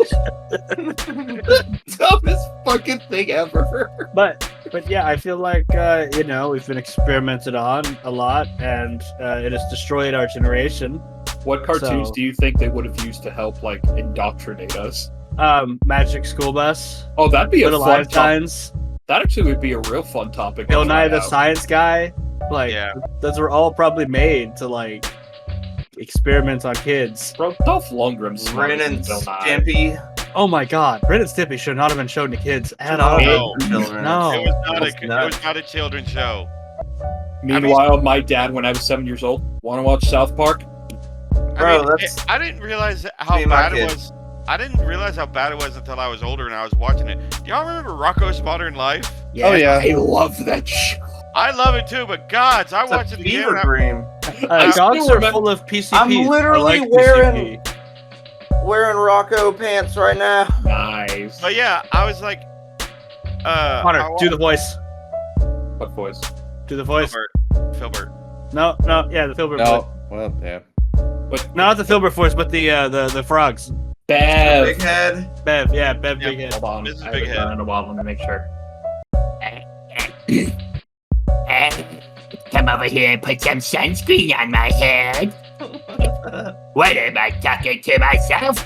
Dumbest fucking thing ever. But yeah, I feel like we've been experimented on a lot, and it has destroyed our generation. What cartoons do you think they would have used to help like indoctrinate us? Magic School Bus. Oh, that'd be Little a fun Einsteins. That actually would be a real fun topic. Bill Nye the Science Guy. Like, Yeah. those were all probably made to like experiment on kids. Bro, Dolph Lundgren's Ren and Bill Nye. Stimpy. Oh my god, Ren and Stimpy should not have been shown to kids at all. No. No. It was That's nuts. not a children's show. Meanwhile, my dad, when I was 7 years old, want to watch South Park? Bro, that's I didn't realize how me and my bad it kid. was. I didn't realize how bad it was until I was older and I was watching it. Do y'all remember Rocco's Modern Life? Oh yeah. I love that show. I love it too, but gods, I watched it again. fever and dream. I Dogs still are remember- full of PCPs. I'm literally I like wearing- PCP. Wearing Rocco pants right now. Nice. But yeah, I was like, Connor, do the voice. What voice? Do the voice. Filbert. No, yeah, the Filbert voice. No. Well, yeah. No, not the Filbert voice, but the frogs. Bev. Big head. Bev, yeah, Bev Yeah. Big Head. Hold on. Mrs. I Big haven't Head. done it in a while. Let me make sure. Come over here and put some sunscreen on my head. What am I talking to myself?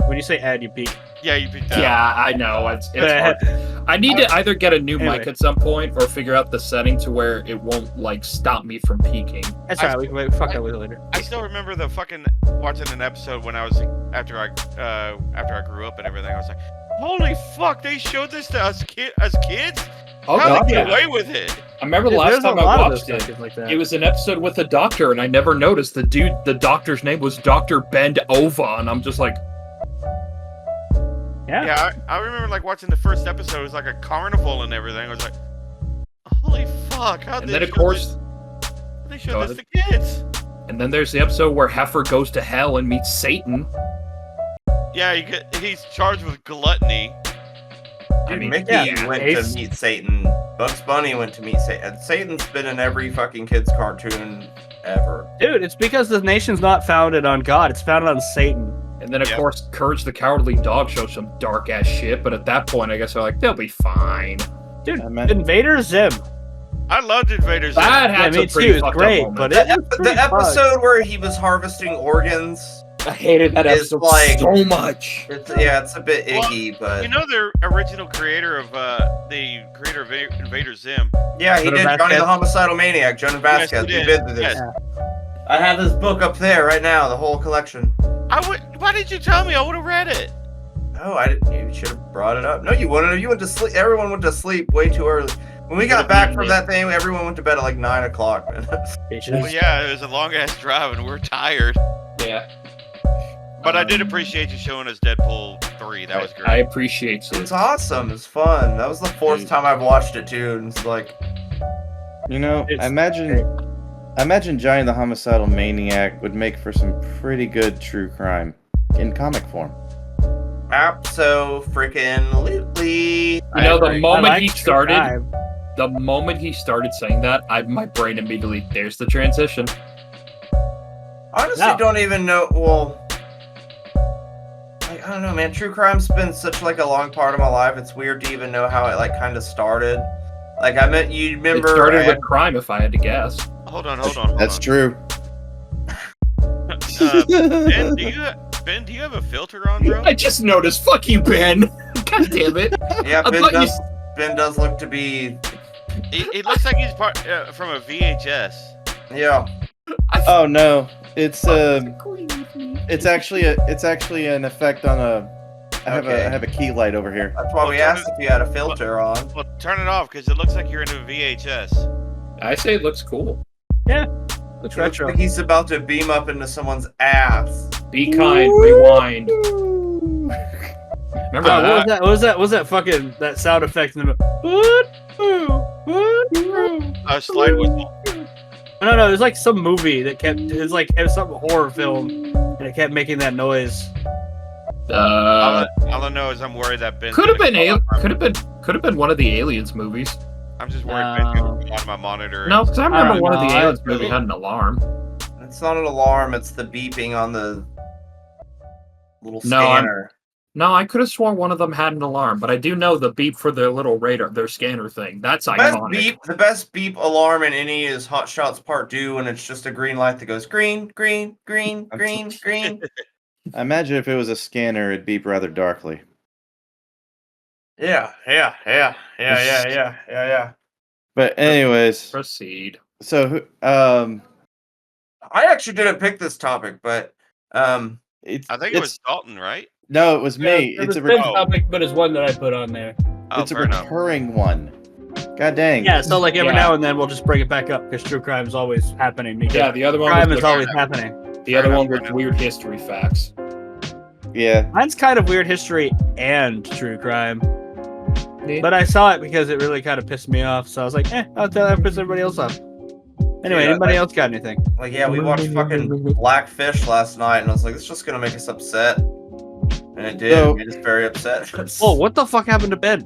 When you say ad, you peek. Yeah, you picked that. Yeah, I know. It's hard. I need to either get a new Anyway. mic at some point or figure out the setting to where it won't like stop me from peaking. That's alright, we can fuck that with it later. I still remember the fucking watching an episode when I was after I grew up and everything. I was like, holy fuck, they showed this to us kids. Oh How god, they get yeah. away with it? I remember Dude, last there's time a I lot of watched those it. cartoons like that. It was an episode with a doctor, and I never noticed the doctor's name was Dr. Bend Ova, and I'm just like, Yeah. Yeah, I remember like watching the first episode. It was like a carnival and everything. I was like, holy fuck! How and they then of show course, they Go showed this to kids. and then there's the episode where Heifer goes to hell and meets Satan. Yeah, he's charged with gluttony. I mean, Mickey yeah, went Ace. to meet Satan. Bugs Bunny went to meet Satan. Satan's been in every fucking kid's cartoon ever. Dude, it's because the nation's not founded on God, it's founded on Satan. And then of Yeah. course, Courage the Cowardly Dog shows some dark ass shit. But at that point, I guess they're like, they'll be fine. Dude, I meant- Invader Zim. I loved Invaders. That Yeah, had me some too, pretty it's fucked great, up but moments. it was The pretty fun. episode where he was harvesting organs. I hated that It's episode like- so much. It's a bit Well, iggy, but You know the original creator of the creator of Invader Zim. yeah, he Jonah did Johnny Vasquez? the Homicidal Maniac, Jonah Yes, Vasquez. he We did. did this. Yes. I have this book up there right now, the whole collection. Why did you tell me? I would have read it. Oh, I didn't. You should have brought it up. No, you wouldn't have. You went to sleep. Everyone went to sleep way too early. When we got Could've back eaten from it. that thing, everyone went to bed at like 9 o'clock. Man. Well, yeah, it was a long ass drive and we were tired. Yeah. But I did appreciate you showing us Deadpool 3. That was great. I appreciate it. It's awesome. It's fun. That was the fourth time I've watched it too, and it's like, You know, It's- I imagine Johnny the Homicidal Maniac would make for some pretty good true crime in comic form. abso-freaking-lutely. You know, the I moment like he True started, Crime. the moment he started saying that, my brain immediately, there's the transition. Honestly, No. don't even know. Well, like, I don't know, man. True crime's been such like a long part of my life. It's weird to even know how it like kind of started. Like I meant, you remember? It started with crime, if I had to guess. Hold on. That's true. Ben, do you have a filter on, bro? I just noticed. Fuck you, Ben. God damn it. Yeah, I Ben thought you does. Ben does look to be. It looks like he's part from a VHS. Yeah. Oh no, it's actually an effect on a. I Okay. have a key light over here. That's why we asked if you had a filter on. Well, turn it off because it looks like you're in a VHS. I say it looks cool. Looks Looks retro. like he's about to beam up into someone's ass. Be kind, rewind. Remember Oh, that? what was that fucking that sound effect in the A slide whistle. No, it was like some movie that kept. It was some horror film, and it kept making that noise. All I know is I'm worried that Ben Could have been one of the Aliens movies. I'm just worried Ben's gonna come on my monitor. No, because I remember one of the know. Aliens movies had an alarm. It's not an alarm. It's the beeping on the little No, I'm- scanner. No, I could have sworn one of them had an alarm, but I do know the beep for their little radar, their scanner thing. That's iconic. The best beep alarm in any is Hot Shots Part 2, and it's just a green light that goes green, green, green, green, green. I imagine if it was a scanner, it'd beep rather darkly. Yeah. But anyways, Proceed. so I actually didn't pick this topic, but it's. I think it was Dalton, right? No, it was me. It It's was a Ben's Oh. topic, but it's one that I put on there. Oh, it's a fair enough. recurring one. God dang. Yeah, so like every Yeah. now and then we'll just bring it back up because true crime is always happening. Because Yeah, the other one crime was is always happening. the other Fair one enough, was fair weird history facts. Yeah. Mine's kind of weird history and true crime. But I saw it because it really kind of pissed me off. So I was like, I'll tell that piss everybody else off. Anyway, Yeah, anybody like- else got anything? like, yeah, we watched fucking Blackfish last night, and I was like, it's just gonna make us upset. And it did. So- It made us very upset. Oh, what the fuck happened to Ben?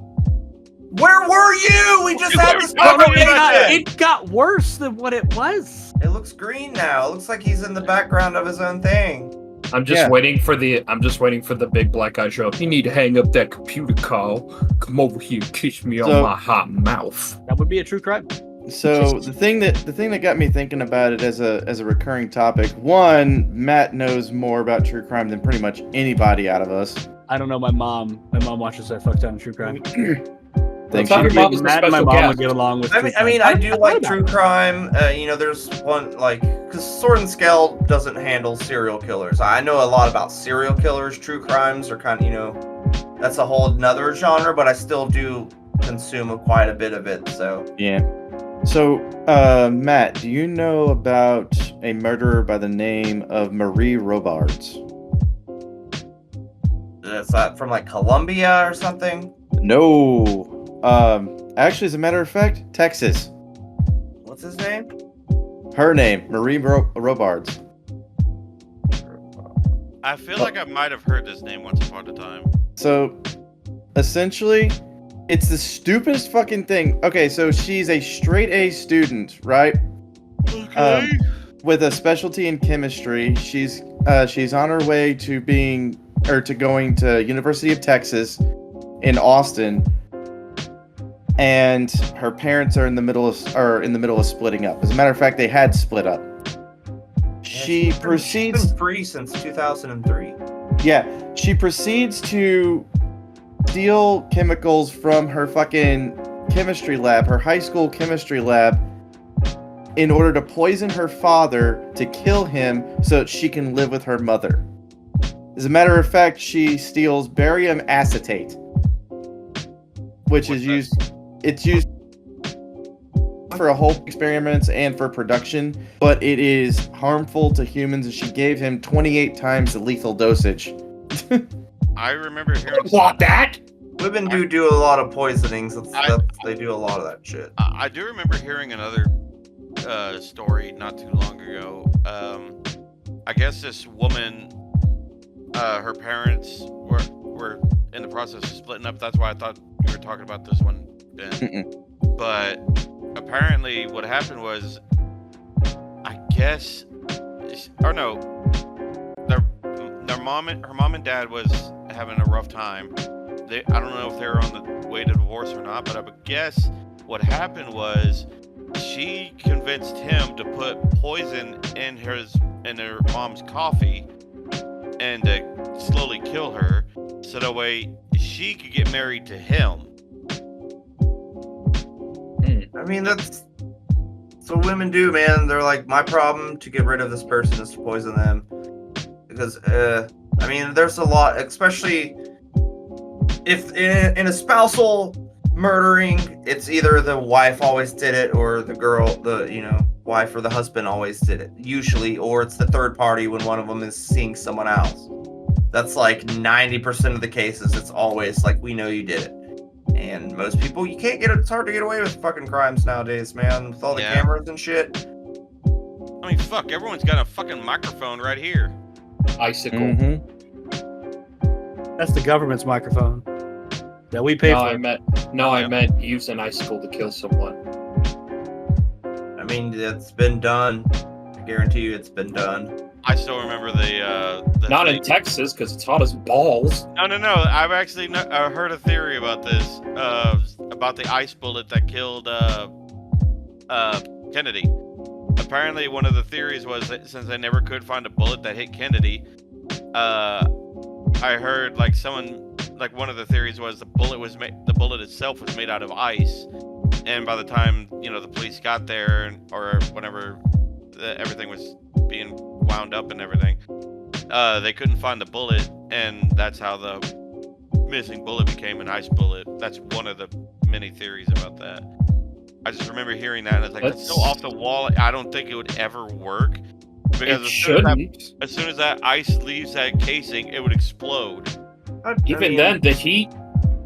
Where were you? We just had this Oh, no, conversation. it got worse than what it was. It looks green now. It looks like he's in the background of his own thing. I'm just Yeah. waiting for the big black guy show up. You need to hang up that computer call. Come over here, kiss me on So- my hot mouth. That would be a true crime. So the thing that got me thinking about it as a recurring topic. One, Matt knows more about true crime than pretty much anybody out of us. I don't know my mom. My mom watches that fuck ton of true crime. Think Talk she- about the Matt and my special mom guest. would get along with. I true mean, crime. I do don't like know true crime. There's one because Sword and Scale doesn't handle serial killers. I know a lot about serial killers. True crimes are kind of, that's a whole nother genre, but I still do consume quite a bit of it. So Yeah. So, Matt, do you know about a murderer by the name of Marie Robards? is that from like Colombia or something? No. Actually, as a matter of fact, Texas. What's his name? Her name, Marie Robards. I feel like I might have heard this name once upon a time. So, essentially, it's the stupidest fucking thing. Okay, so she's a straight A student, right? Okay. With a specialty in chemistry. She's on her way to going to University of Texas in Austin, and her parents are in the middle of splitting up. As a matter of fact, they had split up. She She's proceeds. been free since 2003. Yeah, she proceeds to steal chemicals from her fucking chemistry lab, her high school chemistry lab, in order to poison her father to kill him so that she can live with her mother. As a matter of fact, she steals barium acetate, which What's is that? used. It's used for a whole experiments and for production, but it is harmful to humans, and she gave him 28 times the lethal dosage. I remember hearing. Want that? Women do a lot of poisonings. They do a lot of that shit. I do remember hearing another story not too long ago. I guess this woman, her parents were in the process of splitting up. That's why I thought you were talking about this one, Ben. Mm-mm. But apparently, what happened was, I guess, or no, her mom and dad was having a rough time. I don't know if they were on the way to divorce or not, but I would guess what happened was she convinced him to put poison in her mom's coffee and to slowly kill her, so that way she could get married to him. I mean, that's what women do, man. They're like, my problem to get rid of this person is to poison them. Because, I mean, there's a lot, especially if in a spousal murdering, it's either the wife always did it or the girl, wife or the husband always did it, usually, or it's the third party when one of them is seeing someone else. That's like 90% of the cases. It's always like, we know you did it. And most people, it's hard to get away with fucking crimes nowadays, man, with all the cameras and shit. I mean, fuck, everyone's got a fucking microphone right here. Icicle. Mm-hmm. That's the government's microphone that we pay for. I meant use an icicle to kill someone. I mean, it's been done. I guarantee you it's been done. I still remember the Not thing. in Texas, because it's hot as balls. No. I've actually heard a theory about this, about the ice bullet that killed Kennedy. Apparently, one of the theories was that since they never could find a bullet that hit Kennedy, I heard one of the theories was the bullet itself was made out of ice, and by the time the police got there or whenever everything was being wound up and everything, they couldn't find the bullet, and that's how the missing bullet became an ice bullet. That's one of the many theories about that. I just remember hearing that, and it's like, that's so off the wall. I don't think it would ever work, because as soon as that ice leaves that casing, it would explode. Even then, the heat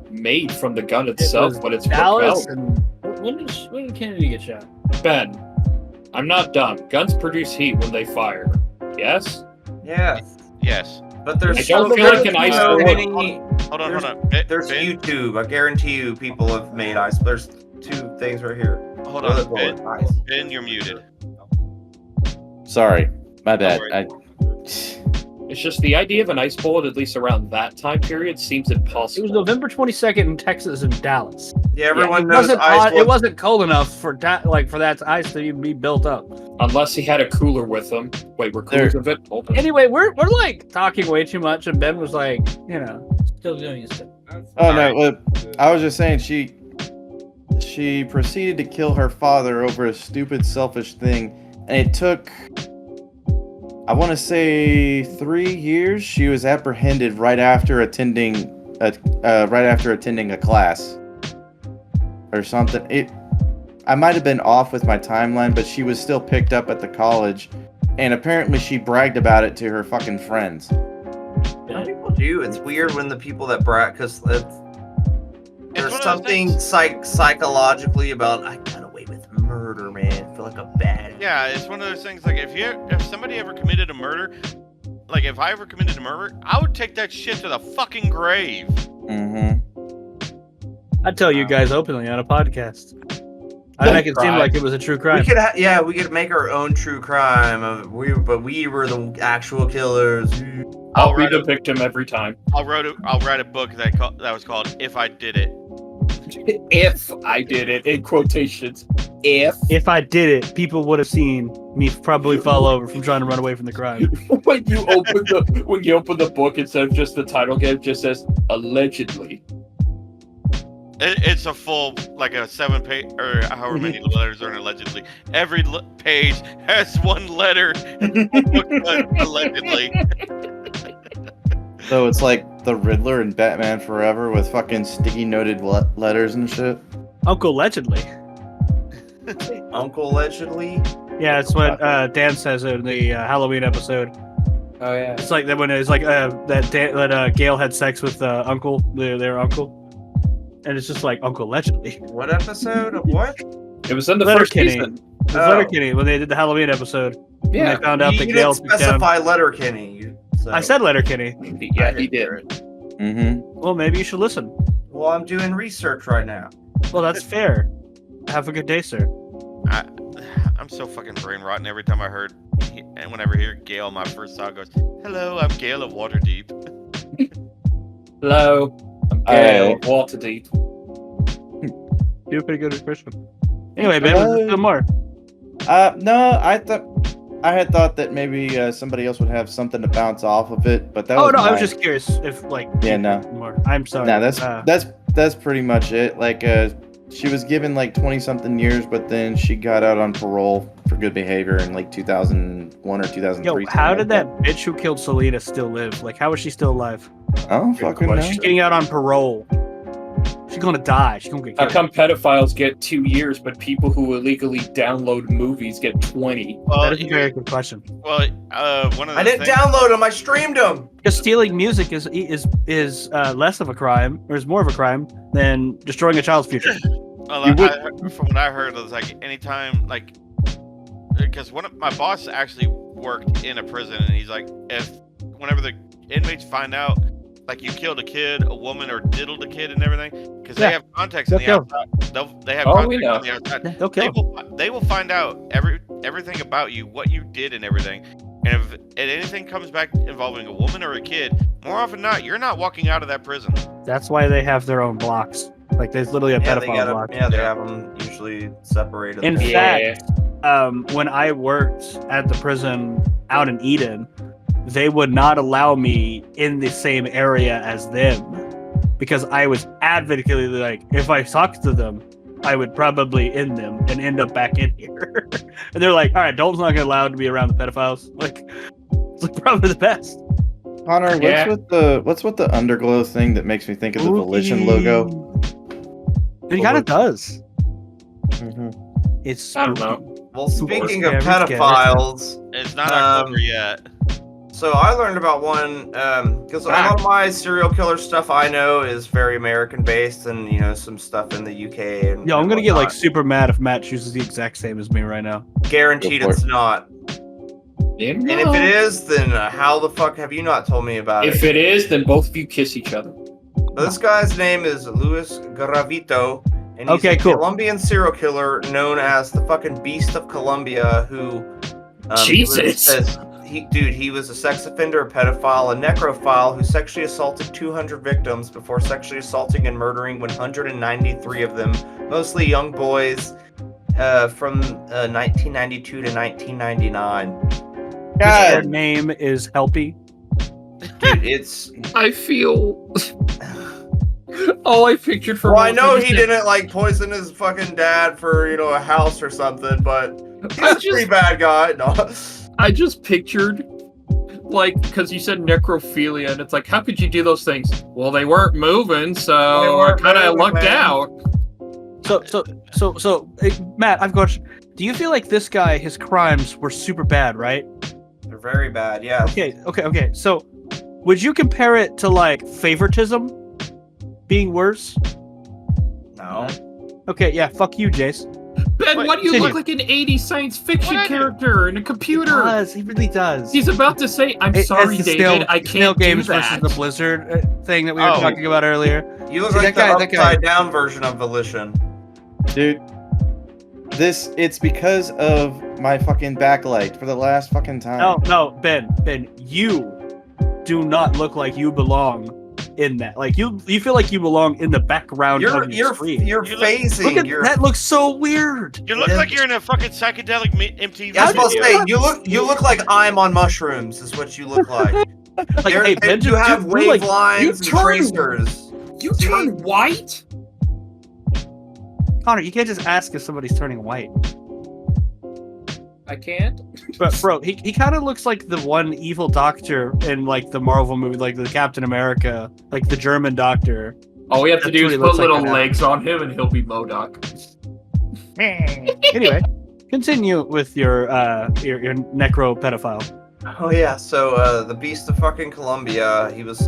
made from the gun itself, when it's Dallas. propelled. And when did Kennedy get shot? Ben, I'm not dumb. Guns produce heat when they fire. Yes? Yes. Yes. But there's I don't feel like an ice bullet. Hold on. There's Ben, YouTube. I guarantee you people have made ice. There's two things right here. hold Toilet on. bullet, ice. Ben, you're muted. Sorry, my bad. worry. It's just the idea of an ice bullet, at least around that time period, seems It impossible. was November 22nd in Texas and Dallas. Yeah, everyone it knows wasn't ice. hot, it wasn't cold enough for that ice to even be built up. Unless he had a cooler with him. Wait, were coolers of it open? Anyway, we're like talking way too much, and Ben was like, still doing his stuff. Oh no, I was just saying she proceeded to kill her father over a stupid, selfish thing, and it took, I want to say, 3 years. She was apprehended right after attending a class or something. I might have been off with my timeline, but she was still picked up at the college, and apparently she bragged about it to her fucking friends. Some people do. It's weird when the people that brag, because there's one of those something psychologically about, I got away with murder, man. I feel like a bad. Yeah, it's one of those things. Like if somebody ever committed a murder, like if I ever committed a murder, I would take that shit to the fucking grave. Mm-hmm. I'd tell you guys openly on a podcast. I'd make it seem like it was a true crime. We could make our own true crime. But we were the actual killers. I'll be the victim every time. I'll write a book that was called "If I Did It." If I did it, in quotations. If I did it, people would have seen me probably fall over from trying to run away from the crime. when you open the book, instead of just the title, it just says allegedly. It's a full, like a 7-page, or however many letters are in allegedly. Every page has one letter. Allegedly. So it's like the Riddler in Batman Forever with fucking sticky noted letters and shit. Uncle Allegedly. Uncle allegedly. Yeah, it's what Dan says in the Halloween episode. Oh yeah. It's like that when it's like that Gail had sex with Uncle, their uncle, and it's just like Uncle allegedly. What episode of what? It was in the first Letterkenny. season. It was Oh. Letterkenny when they did the Halloween episode. When Yeah. they found out You that didn't Gail took down. specify Letterkenny. So. I said Letterkenny. Yeah, he did. Mm-hmm. Well, maybe you should listen. Well, I'm doing research right now. Well, that's fair. Have a good day, sir. I'm so fucking brain rotten every time I heard, and whenever I hear Gail, my first thought goes, "Hello, I'm Gail of Waterdeep." Hello. I'm Gail of Waterdeep. Do a pretty good impression. Anyway, Ben, let's do more. No, I had thought that maybe somebody else would have something to bounce off of it, but that Oh was no, I was mine. just curious if like Yeah, no. more. I'm sorry. No, that's pretty much it. Like, she was given like 20-something years, but then she got out on parole for good behavior in like 2001 or 2003. Yo, how did that bitch who killed Selena still live? Like, how is she still alive? I don't fucking know. She's getting out on parole. She's gonna die. She's gonna get How killed. come pedophiles get 2 years, but people who illegally download movies get 20? Well, That is a very good question. well, one of the I didn't things, download them. I streamed them. Because stealing music is less of a crime, or is more of a crime than destroying a child's future. Well, from what I heard, it was like anytime, like, because my boss actually worked in a prison, and he's like, whenever the inmates find out, like, you killed a kid, a woman, or diddled a kid and everything, because they have contacts on the They'll kill. outside. They have Oh, we contacts know. on the outside. They'll kill. They will find out everything about you, what you did, and everything. And if anything comes back involving a woman or a kid, more often than not, you're not walking out of that prison. That's why they have their own blocks. Like, there's literally a pedophile block. They have them usually separated. In Yeah. fact, when I worked at the prison out in Eden, they would not allow me in the same area as them because I was advocating, like, if I talked to them, I would probably end them and end up back in here. And they're like, all right, Dalton's not allowed to be around the pedophiles. Like, it's like probably the best. Connor, Yeah. what's with the underglow thing that makes me think of the Volition logo? It kind of does. Mhm. It's I don't spooky. know. Well, speaking of Scary, scary. pedophiles, It's not October yet. so I learned about one because a lot of my serial killer stuff I know is very American based, and some stuff in the UK. And Yo, I'm gonna get like whatnot. super mad if Matt chooses the exact same as me right now. Guaranteed Go for it's not. And if it is, then how the fuck have you not told me about If it is, then both of you kiss each other. This guy's name is Luis Gravito, and he's Okay, a cool. Colombian serial killer known as the fucking Beast of Colombia, who Jesus. he was a sex offender, a pedophile, a necrophile who sexually assaulted 200 victims before sexually assaulting and murdering 193 of them, mostly young boys, from 1992 to 1999. Their name is Helpy. Dude, it's I feel. All I pictured for. well, I know he didn't like poison his fucking dad for a house or something, but he's a pretty bad guy. No. I just pictured, like, because you said necrophilia, and it's like, how could you do those things? Well, they weren't moving, so They I weren't kind of moving, lucked man. out. So, Matt, I've got a question. Do you feel like this guy, his crimes were super bad, right? They're very bad, yeah. Okay. So, would you compare it to like favoritism being worse? No. Okay, yeah. Fuck you, Jace. Ben, Wait, why do you continue. look like an 80s science fiction What? character in a He computer? does. He really does. He's about to say, I'm It- sorry, it's the David, Snail- I Snail can't do Games that. versus the Blizzard thing that we were Oh. talking about earlier. You look See, like that the guy- upside down version of Volition. Dude, it's because of my fucking backlight for the last fucking time. No, Ben, you do not look like you belong in that. Like you feel like you belong in the background You're of your screen. you're You look- phasing. Look at you're, that. Looks so weird. You look Yeah. like you're in a fucking psychedelic MTV I was supposed to video. say you look like I'm on mushrooms. Is what you look like. Like, There- hey, there- Ben, you have you're wave like, lines you and turn- tracers. You See? turn white? Connor, you can't just ask if somebody's turning white. I can't. But bro, he kind of looks like the one evil doctor in like the Marvel movie, like the Captain America, like the German doctor. All we have to That's do what is he put looks like little right now. legs on him and he'll be MODOK. Anyway, Continue with your necro pedophile. Oh yeah, so the Beast of fucking Columbia, he was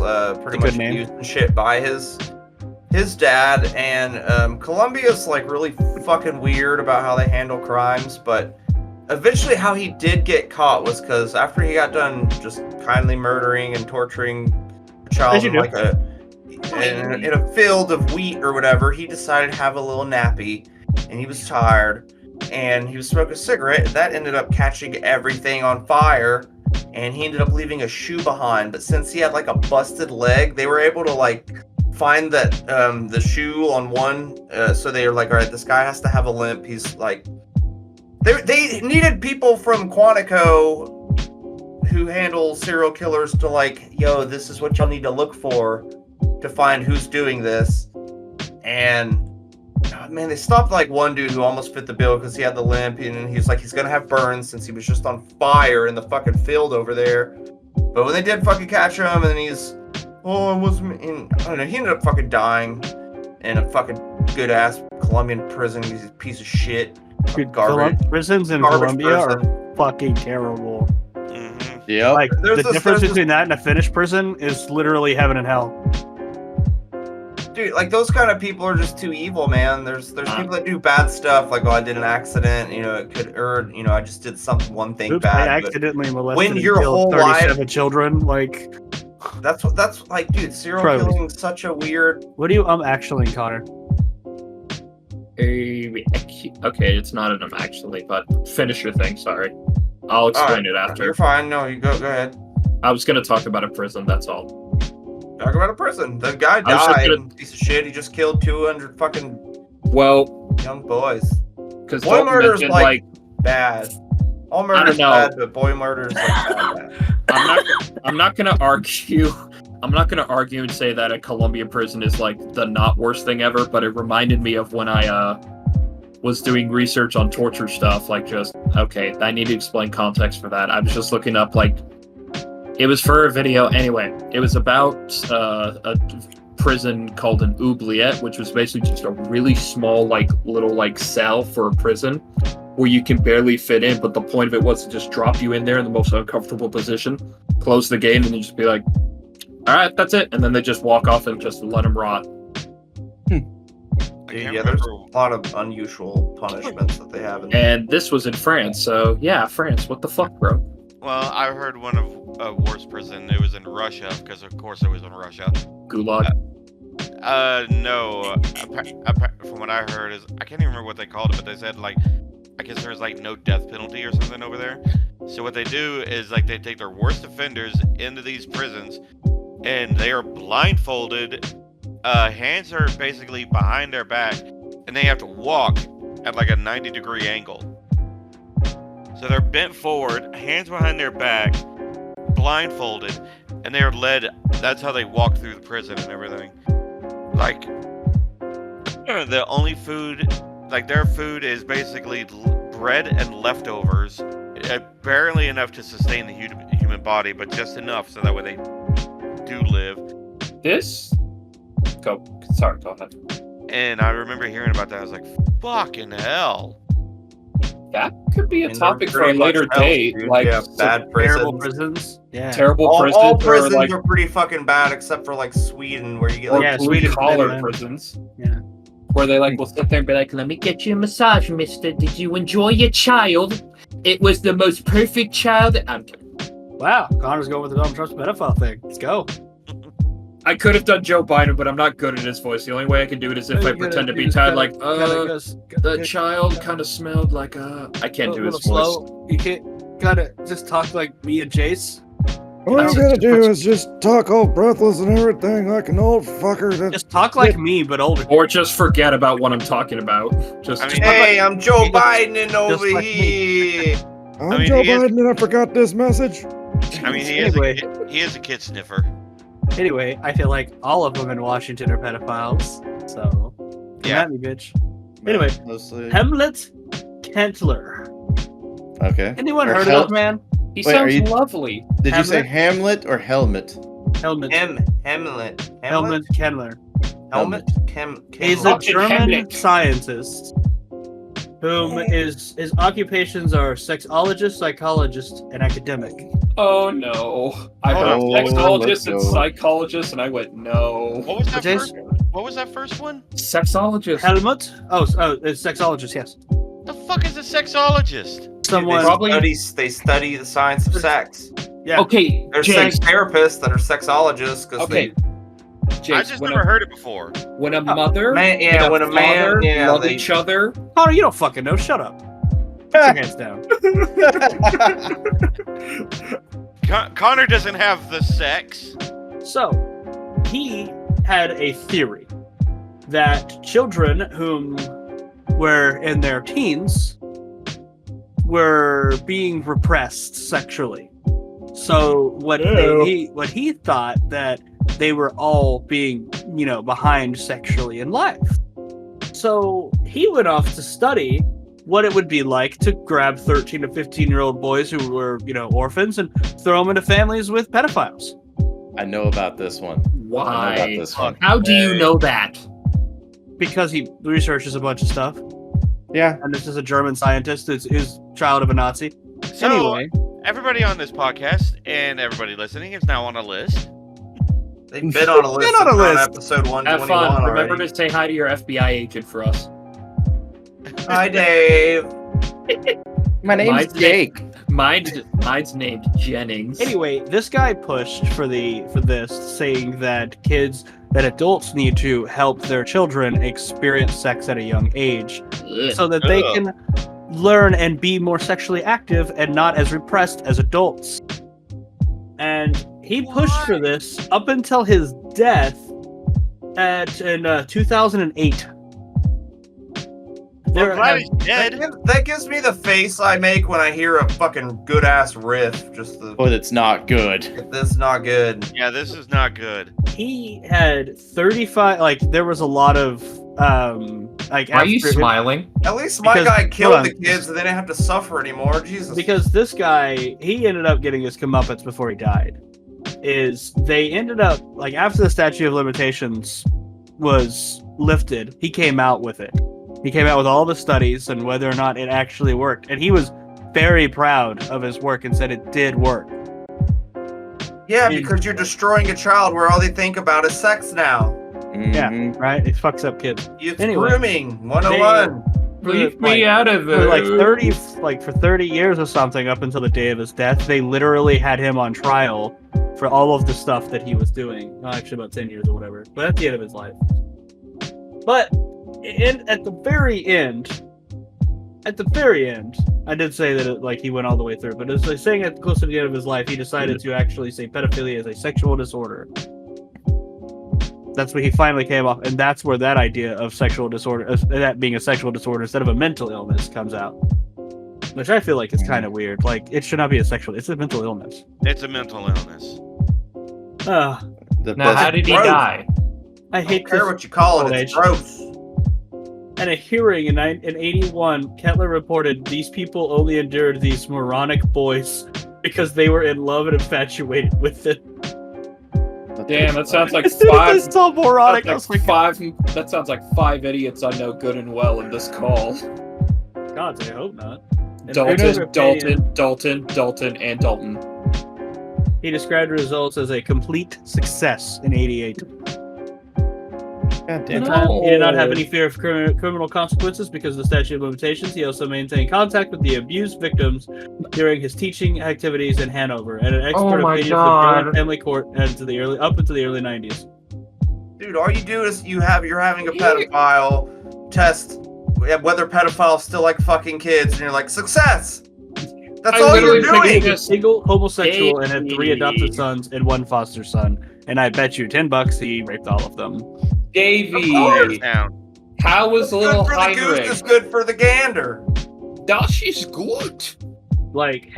pretty Good much name. abused and shit by his dad, and Columbia's like really fucking weird about how they handle crimes, but eventually how he did get caught was because after he got done just kindly murdering and torturing a child As you in do. like in a field of wheat or whatever, he decided to have a little nappy, and he was tired, and he was smoking a cigarette, and that ended up catching everything on fire, and he ended up leaving a shoe behind. But since he had like a busted leg, they were able to like find that the shoe on one, so they were like, all right, this guy has to have a limp. He's like, they needed people from Quantico who handle serial killers to like, yo, this is what y'all need to look for to find who's doing this. And man, they stopped like one dude who almost fit the bill because he had the limp, and he was like, he's gonna have burns since he was just on fire in the fucking field over there. But when they did fucking catch him, and he's, oh, it wasn't me. I don't know, he ended up fucking dying in a fucking good ass Colombian prison. He's a piece of shit. Dude, Garbage. prisons in Garbage Colombia are person. fucking terrible. Yeah. Like There's the this- difference there's this- between that and a Finnish prison is literally heaven and hell. Dude, like those kind of people are just too evil, man. There's people that do bad stuff, like, oh, I did an accident, you know, it could, or you know, I just did one thing Oops, I bad. But accidentally molested when and your killed whole 37 life- children. Like, that's like, dude, serial Probably. killing is such a weird. what do you actually, Connor? Okay, it's not an actually, but finish your thing. Sorry, I'll explain it after. You're fine. No, you go ahead. I was gonna talk about a prison. That's all. Talk about a prison. The guy I was just died. gonna- Piece of shit. He just killed 200 fucking Well, young boys. because Boy murder's mentioned, like bad. All murder's know. bad, but boy murder's like bad. I'm not gonna argue. I'm not gonna argue and say that a Colombia prison is like the not worst thing ever, but it reminded me of when I was doing research on torture stuff. Like, just okay, I need to explain context for that. I was just looking up like it was for a video. Anyway, it was about a prison called an oubliette, which was basically just a really small, like little like cell for a prison where you can barely fit in. But the point of it was to just drop you in there in the most uncomfortable position, close the gate, and then just be like, all right, that's it. And then they just walk off and just let them rot. Dude, yeah, there's a lot of unusual punishments that they have. And this was in France. So yeah, France. What the fuck, bro? Well, I heard one of a worse prison. It was in Russia, because of course it was in Russia. Gulag. No. From what I heard is, I can't even remember what they called it, but they said like, I guess there's like no death penalty or something over there. So what they do is like they take their worst offenders into these prisons, and they are blindfolded. Hands are basically behind their back, and they have to walk at like a 90-degree angle. So they're bent forward, hands behind their back, blindfolded, and they are led. That's how they walk through the prison and everything. Like, the only food, like their food is basically bread and leftovers, barely enough to sustain the human body, but just enough so that way they do live. Sorry, go ahead. And I remember hearing about that. I was like, fucking hell. That could be a And topic they're for a pretty much later hell, date. dude. Like Yeah, bad prisons. Terrible prisons. Yeah. terrible All prisons, prisons or like are pretty fucking bad, except for like Sweden, where you get or like Yeah, blue Sweden, collar Finland. prisons. Yeah. Where they like will sit there and be like, Let me get you a massage, mister. Did you enjoy your child? It was the most perfect child. I'm kidding. Wow, Connor's going with the Donald Trump's pedophile thing. Let's go. I could have done Joe Biden, but I'm not good at his voice. The only way I can do it is if I pretend to be tired, like, the child kind of smelled like I can't do his voice. Slow. You can't gotta just talk like me and Jace. All That's you gotta just do much- is just talk all breathless and everything like an old fucker. That Just talk like me, but older. Or just forget about what I'm talking about. Just I mean, hey, I'm Joe Just- Biden over like me. here. I'm I mean, Joe he is- Biden and I forgot this message. I mean, Anyway. he is a kid sniffer. Anyway, I feel like all of them in Washington are pedophiles. So, come Yeah. at me, bitch. Anyway, Mostly. Hamlet Kentler. Okay. Anyone Or heard Hel- of this man? he Wait, are sounds you- lovely. Did you say Hamlet? Hamlet or Helmet? Helmut. Hamlet. Helmut Kentler. He's He's a Fucking German Hamlet. scientist whom his occupations are sexologist, psychologist, and academic. Oh no! I heard Oh, sexologist and let's go. psychologist, and I went no. What was that Jace? first? What was that first one? Sexologist. Helmut? Oh, it's sexologist. Yes. The fuck is a sexologist? Someone. Probably- They study the science of sex. Yeah. Okay, There's sex Jace. therapists that are sexologists because Okay, I Jace. just When never a, heard it before. when a mother, man, yeah, and when a man, father yeah, love they, each other. Connor, you don't fucking know. Shut up. Put your hands down. Connor doesn't have the sex. So, he had a theory that children whom were in their teens were being repressed sexually. So what he thought that they were all being, behind sexually in life. So he went off to study what it would be like to grab 13 to 15-year-old boys who were, orphans and throw them into families with pedophiles. I know about this one. I know Why? about this one. How do you know that? Because he researches a bunch of stuff. Yeah. And this is a German scientist who's child of a Nazi. So Anyway, everybody on this podcast and everybody listening is now on a list. they've been on a list. Been on a since around list. Episode 121 Have fun. already. Remember to say hi to your FBI agent for us. Hi, Dave. My name's Mine's Jake. Mine's named Jennings. anyway, this guy pushed for this, saying that adults need to help their children experience sex at a young age, Ugh. so that they can learn and be more sexually active and not as repressed as adults. And he pushed for this up until his death in 2008. Well, I'm glad he's dead. That gives me the face I make when I hear a fucking good ass riff. Just the But it's not good. this is not good. Yeah, this is not good. He had 35. Like there was a lot of Why are you smiling? At least my Because- guy hold killed on. the kids, and they didn't have to suffer anymore. Jesus. Because this guy, he ended up getting his comeuppance before he died. They ended up, like, after the statute of limitations was lifted, he came out with it. He came out with all the studies and whether or not it actually worked. And he was very proud of his work and said it did work. yeah, because you're destroying a child where all they think about is sex now. Mhm. Right? It fucks up kids. It's Anyway, grooming 101. Leave Like, me out of For it. like 30 years or something, up until the day of his death, they literally had him on trial for all of the stuff that he was doing. Well, actually, about 10 years or whatever. But at the end of his life. But at the very end, I did say that he went all the way through. But as I was saying, at close to the end of his life, he decided to actually say pedophilia is a sexual disorder. That's what he finally came off, and that's where that idea of sexual disorder, that being a sexual disorder instead of a mental illness, comes out. Which I feel like is kind of weird. Like, it should not be it's a mental illness. It's a mental illness. Now, how did he gross. die? I I hate don't care this. what you call old it. It's age. gross. At a hearing in 81, Kettler reported these people only endured these moronic boys because they were in love and infatuated with it. Damn, that sounds like It's five. so moronic. I was like, That sounds like 5 idiots I know good and well in this call. God, I hope not. In Dalton, Bruno's opinion, Dalton, and Dalton. He described the results as a complete success in 88. God At damn the it. time, he did not have any fear of criminal consequences because of the statute of limitations. He also maintained contact with the abused victims during his teaching activities in Hanover, and an expert my opinion God. from the German family court up into the early 90s. Dude, all you do is you're having a pedophile test whether pedophiles still like fucking kids, and you're like, success! That's all you're doing! He's a single homosexual and had 3 Davey. adopted sons and 1 foster son. And I bet you $10 he raped all of them. Davey, Down. how was little Good for the goose is Heinrich? good for the gander. Das ist gut. Like,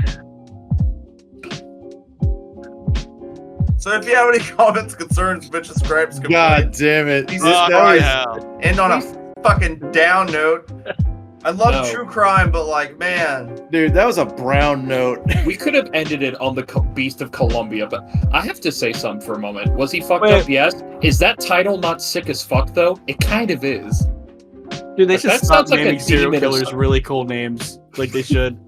So if you have any comments, concerns, bitch, subscribes, God damn it. Jesus Oh, Christ. hell. End on a fucking down note. I love No. true crime, but like, man, Dude, that was a brown note. We could have ended it on the Beast of Columbia, but I have to say something for a moment. Was he fucked Wait. up? Yes. Is that title not sick as fuck, though? It kind of is. Dude, they That should stop sounds like a naming serial demon or killers something. really cool names. Like they should.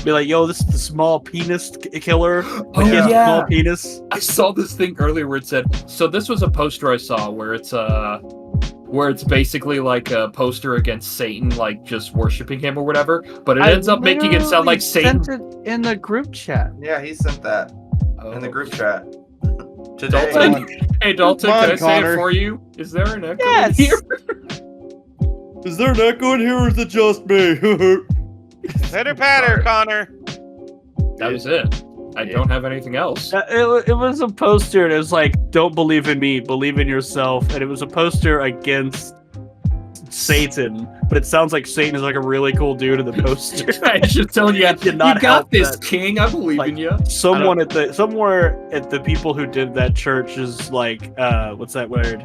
Be like, yo, this is the small penis killer. Oh, Like, he has a yeah. small penis. I saw this thing earlier where it said, so this was a poster I saw where it's basically like a poster against Satan, like just worshiping him or whatever, but it ends up making it sound like Satan. Sent it in the group chat. Yeah, he sent that in the group chat. Today. Dalton, hey Dalton, Come on, can I say Connor. it for you? Is there an echo Yes. in here? Is there an echo in here or is it just me? Pitter patter, Connor. That was it. I don't have anything else. It was a poster, and it was like, "Don't believe in me, believe in yourself." And it was a poster against Satan, but it sounds like Satan is like a really cool dude in the poster. I just telling you, Did you not got help this, that. King. I believe Like, in you. Somewhere at the people who did that church is like, what's that word?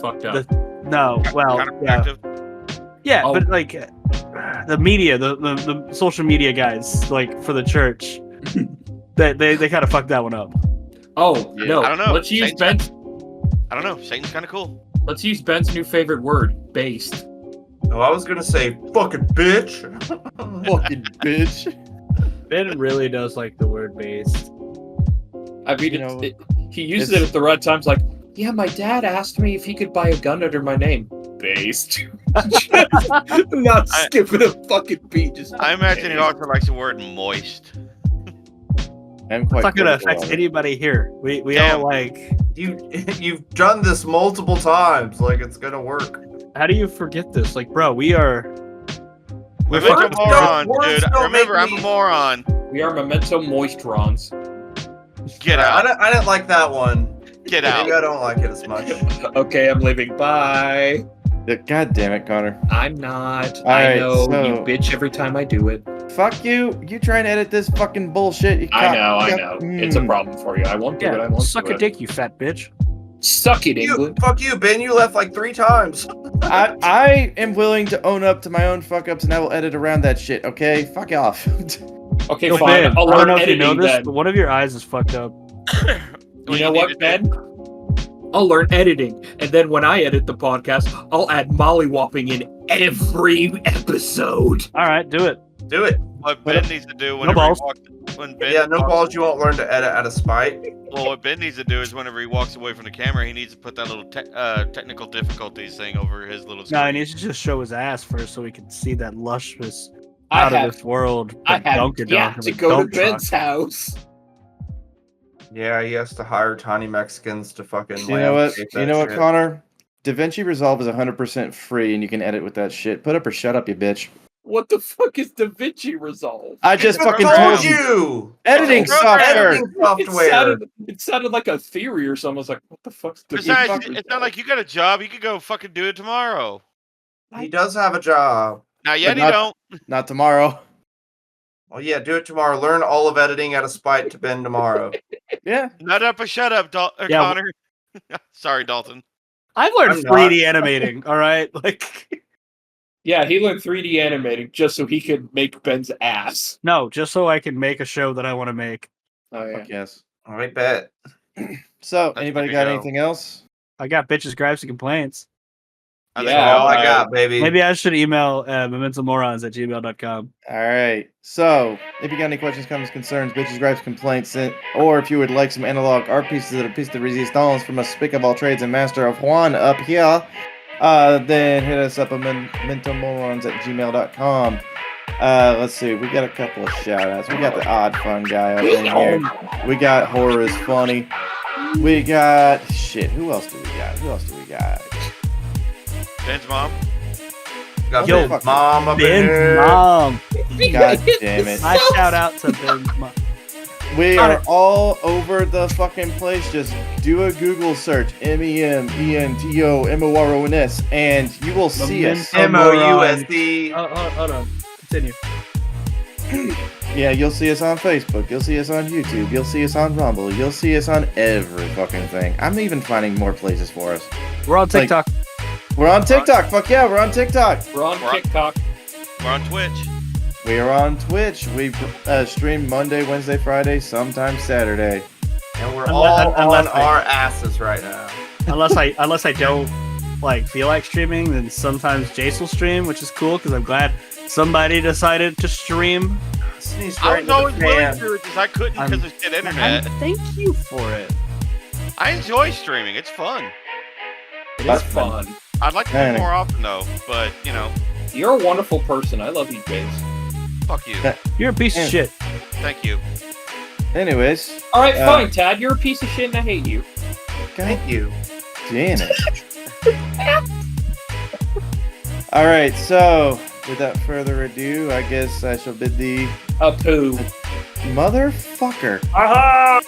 Fucked up. No, well, yeah, Counterproductive. yeah, Oh. but like the media, the social media guys, like for the church, they kind of fucked that one up. Oh Yeah. no! I don't know. Let's use Satan's Ben's. I don't know. Satan's kind of cool. Let's use Ben's new favorite word, based. Oh, I was gonna say fucking bitch. Fucking bitch. Ben really does like the word based. I mean, You know, he uses it's- it at the right times. Like, yeah, my dad asked me if he could buy a gun under my name. Based. Not I- skipping a fucking beat. Just I imagine he also likes the word moist. I'm quite It's not gonna critical affect of it. anybody here. We Damn. all like. You've done this multiple times. Like it's gonna work. How do you forget this? Like, bro, we are. We're Words a moron, don't- words dude. don't Remember, make I'm me- a moron. we are memento moistrons. Get I out. didn't like that one. Get Maybe out. I don't like it as much. Okay, I'm leaving. Bye. God damn it, Connor. I'm not. I Alright, know so- you bitch every time I do it. Fuck you. You try and edit this fucking bullshit. You I know. It's a Mm. problem for you. I won't do it. I Yeah, won't suck do a it. dick, you fat bitch. Suck it, England. Fuck you, Ben. You left like 3 times. I am willing to own up to my own fuck ups and I will edit around that shit, okay? Fuck off. Okay, Yo, fine. Ben, I'll I don't learn know if you know editing this, then. but one of your eyes is fucked up. You know what, Ben? I'll learn editing, and then when I edit the podcast, I'll add mollywopping in every episode. All right, do it. Do it. What Ben needs to do whenever balls. he walks, when Ben Yeah, no walks- balls. You won't learn to edit out of spite. Well, what Ben needs to do is whenever he walks away from the camera, he needs to put that little technical difficulties thing over his little screen. No, he needs to just show his ass first so we can see that luscious, I out of have, this world. I have Dunker got Donk to of a go to dump truck. Ben's house. Yeah, he has to hire tiny Mexicans to fucking. You know what? landscape You that know what, shit. Connor? DaVinci Resolve is 100% free and you can edit with that shit. Put up or shut up, you bitch. What the fuck is DaVinci Resolve? I just I fucking told told you. you. Editing Oh, software. Editing software. It sounded like a theory or something. I was like, what the fuck's DaVinci Besides, Resolve? it's not like you got a job. You could go fucking do it tomorrow. He does have a job. Not yet, But he not- don't. Not tomorrow. Well, yeah, do it tomorrow. Learn all of editing out of spite to Ben tomorrow. Yeah. Not up or shut up, Yeah, Connor. Sorry, Dalton. I've learned I'm 3D animating. All right, like Yeah, he learned 3D animating just so he could make Ben's ass. no, just so I can make a show that I want to make. Oh yeah. Fuck yes. All right, bet. So, That's anybody good to got go. anything else? I got bitches, gripes, and complaints. I think Yeah, we All I do. got, baby. Maybe I should email momentumorons@gmail.com. All right. So, if you got any questions, comments, concerns, bitches, gripes, complaints, or if you would like some analog art pieces that are piece de resistance from a spick of all trades and master of Juan up here, then hit us up at mentalmorons@gmail.com. Let's see. We got a couple of shout outs. We got the Odd Fun guy up in here. We got Horror is Funny. We got shit. Who else do we got? Ben's mom. Got Yo, Ben's mom up in Ben's here. mom. God damn it. My shout out to Ben's mom. We are all over the fucking place. Just do a Google search, MEMENTOMORONS, and you will see us. MOUSD. Hold on. Continue. Yeah, you'll see us on Facebook. You'll see us on YouTube. You'll see us on Rumble. You'll see us on every fucking thing. I'm even finding more places for us. We're on Like- TikTok. We're on TikTok. Fuck yeah, we're on TikTok. We're on We're on- TikTok. We're on Twitch. We are on Twitch. We stream Monday, Wednesday, Friday, sometimes Saturday. And we're Unless- all on unless I- our asses right now. unless I don't like feel like streaming, then sometimes Jace will stream, which is cool because I'm glad somebody decided to stream. Sneeze I right was into always the willing fan. to because I couldn't because of shit internet. Thank you for it. I enjoy streaming. It's fun. It's fun. I'd like to do Hey. more often though, but you know, You're a wonderful person. I love you, Jace. fuck you. You're a piece of shit. Thank you. Anyways, All right, fine, Tad. You're a piece of shit, and I hate you. God Thank you. damn it. All right, so without further ado, I guess I shall bid the A poo. motherfucker. Aha!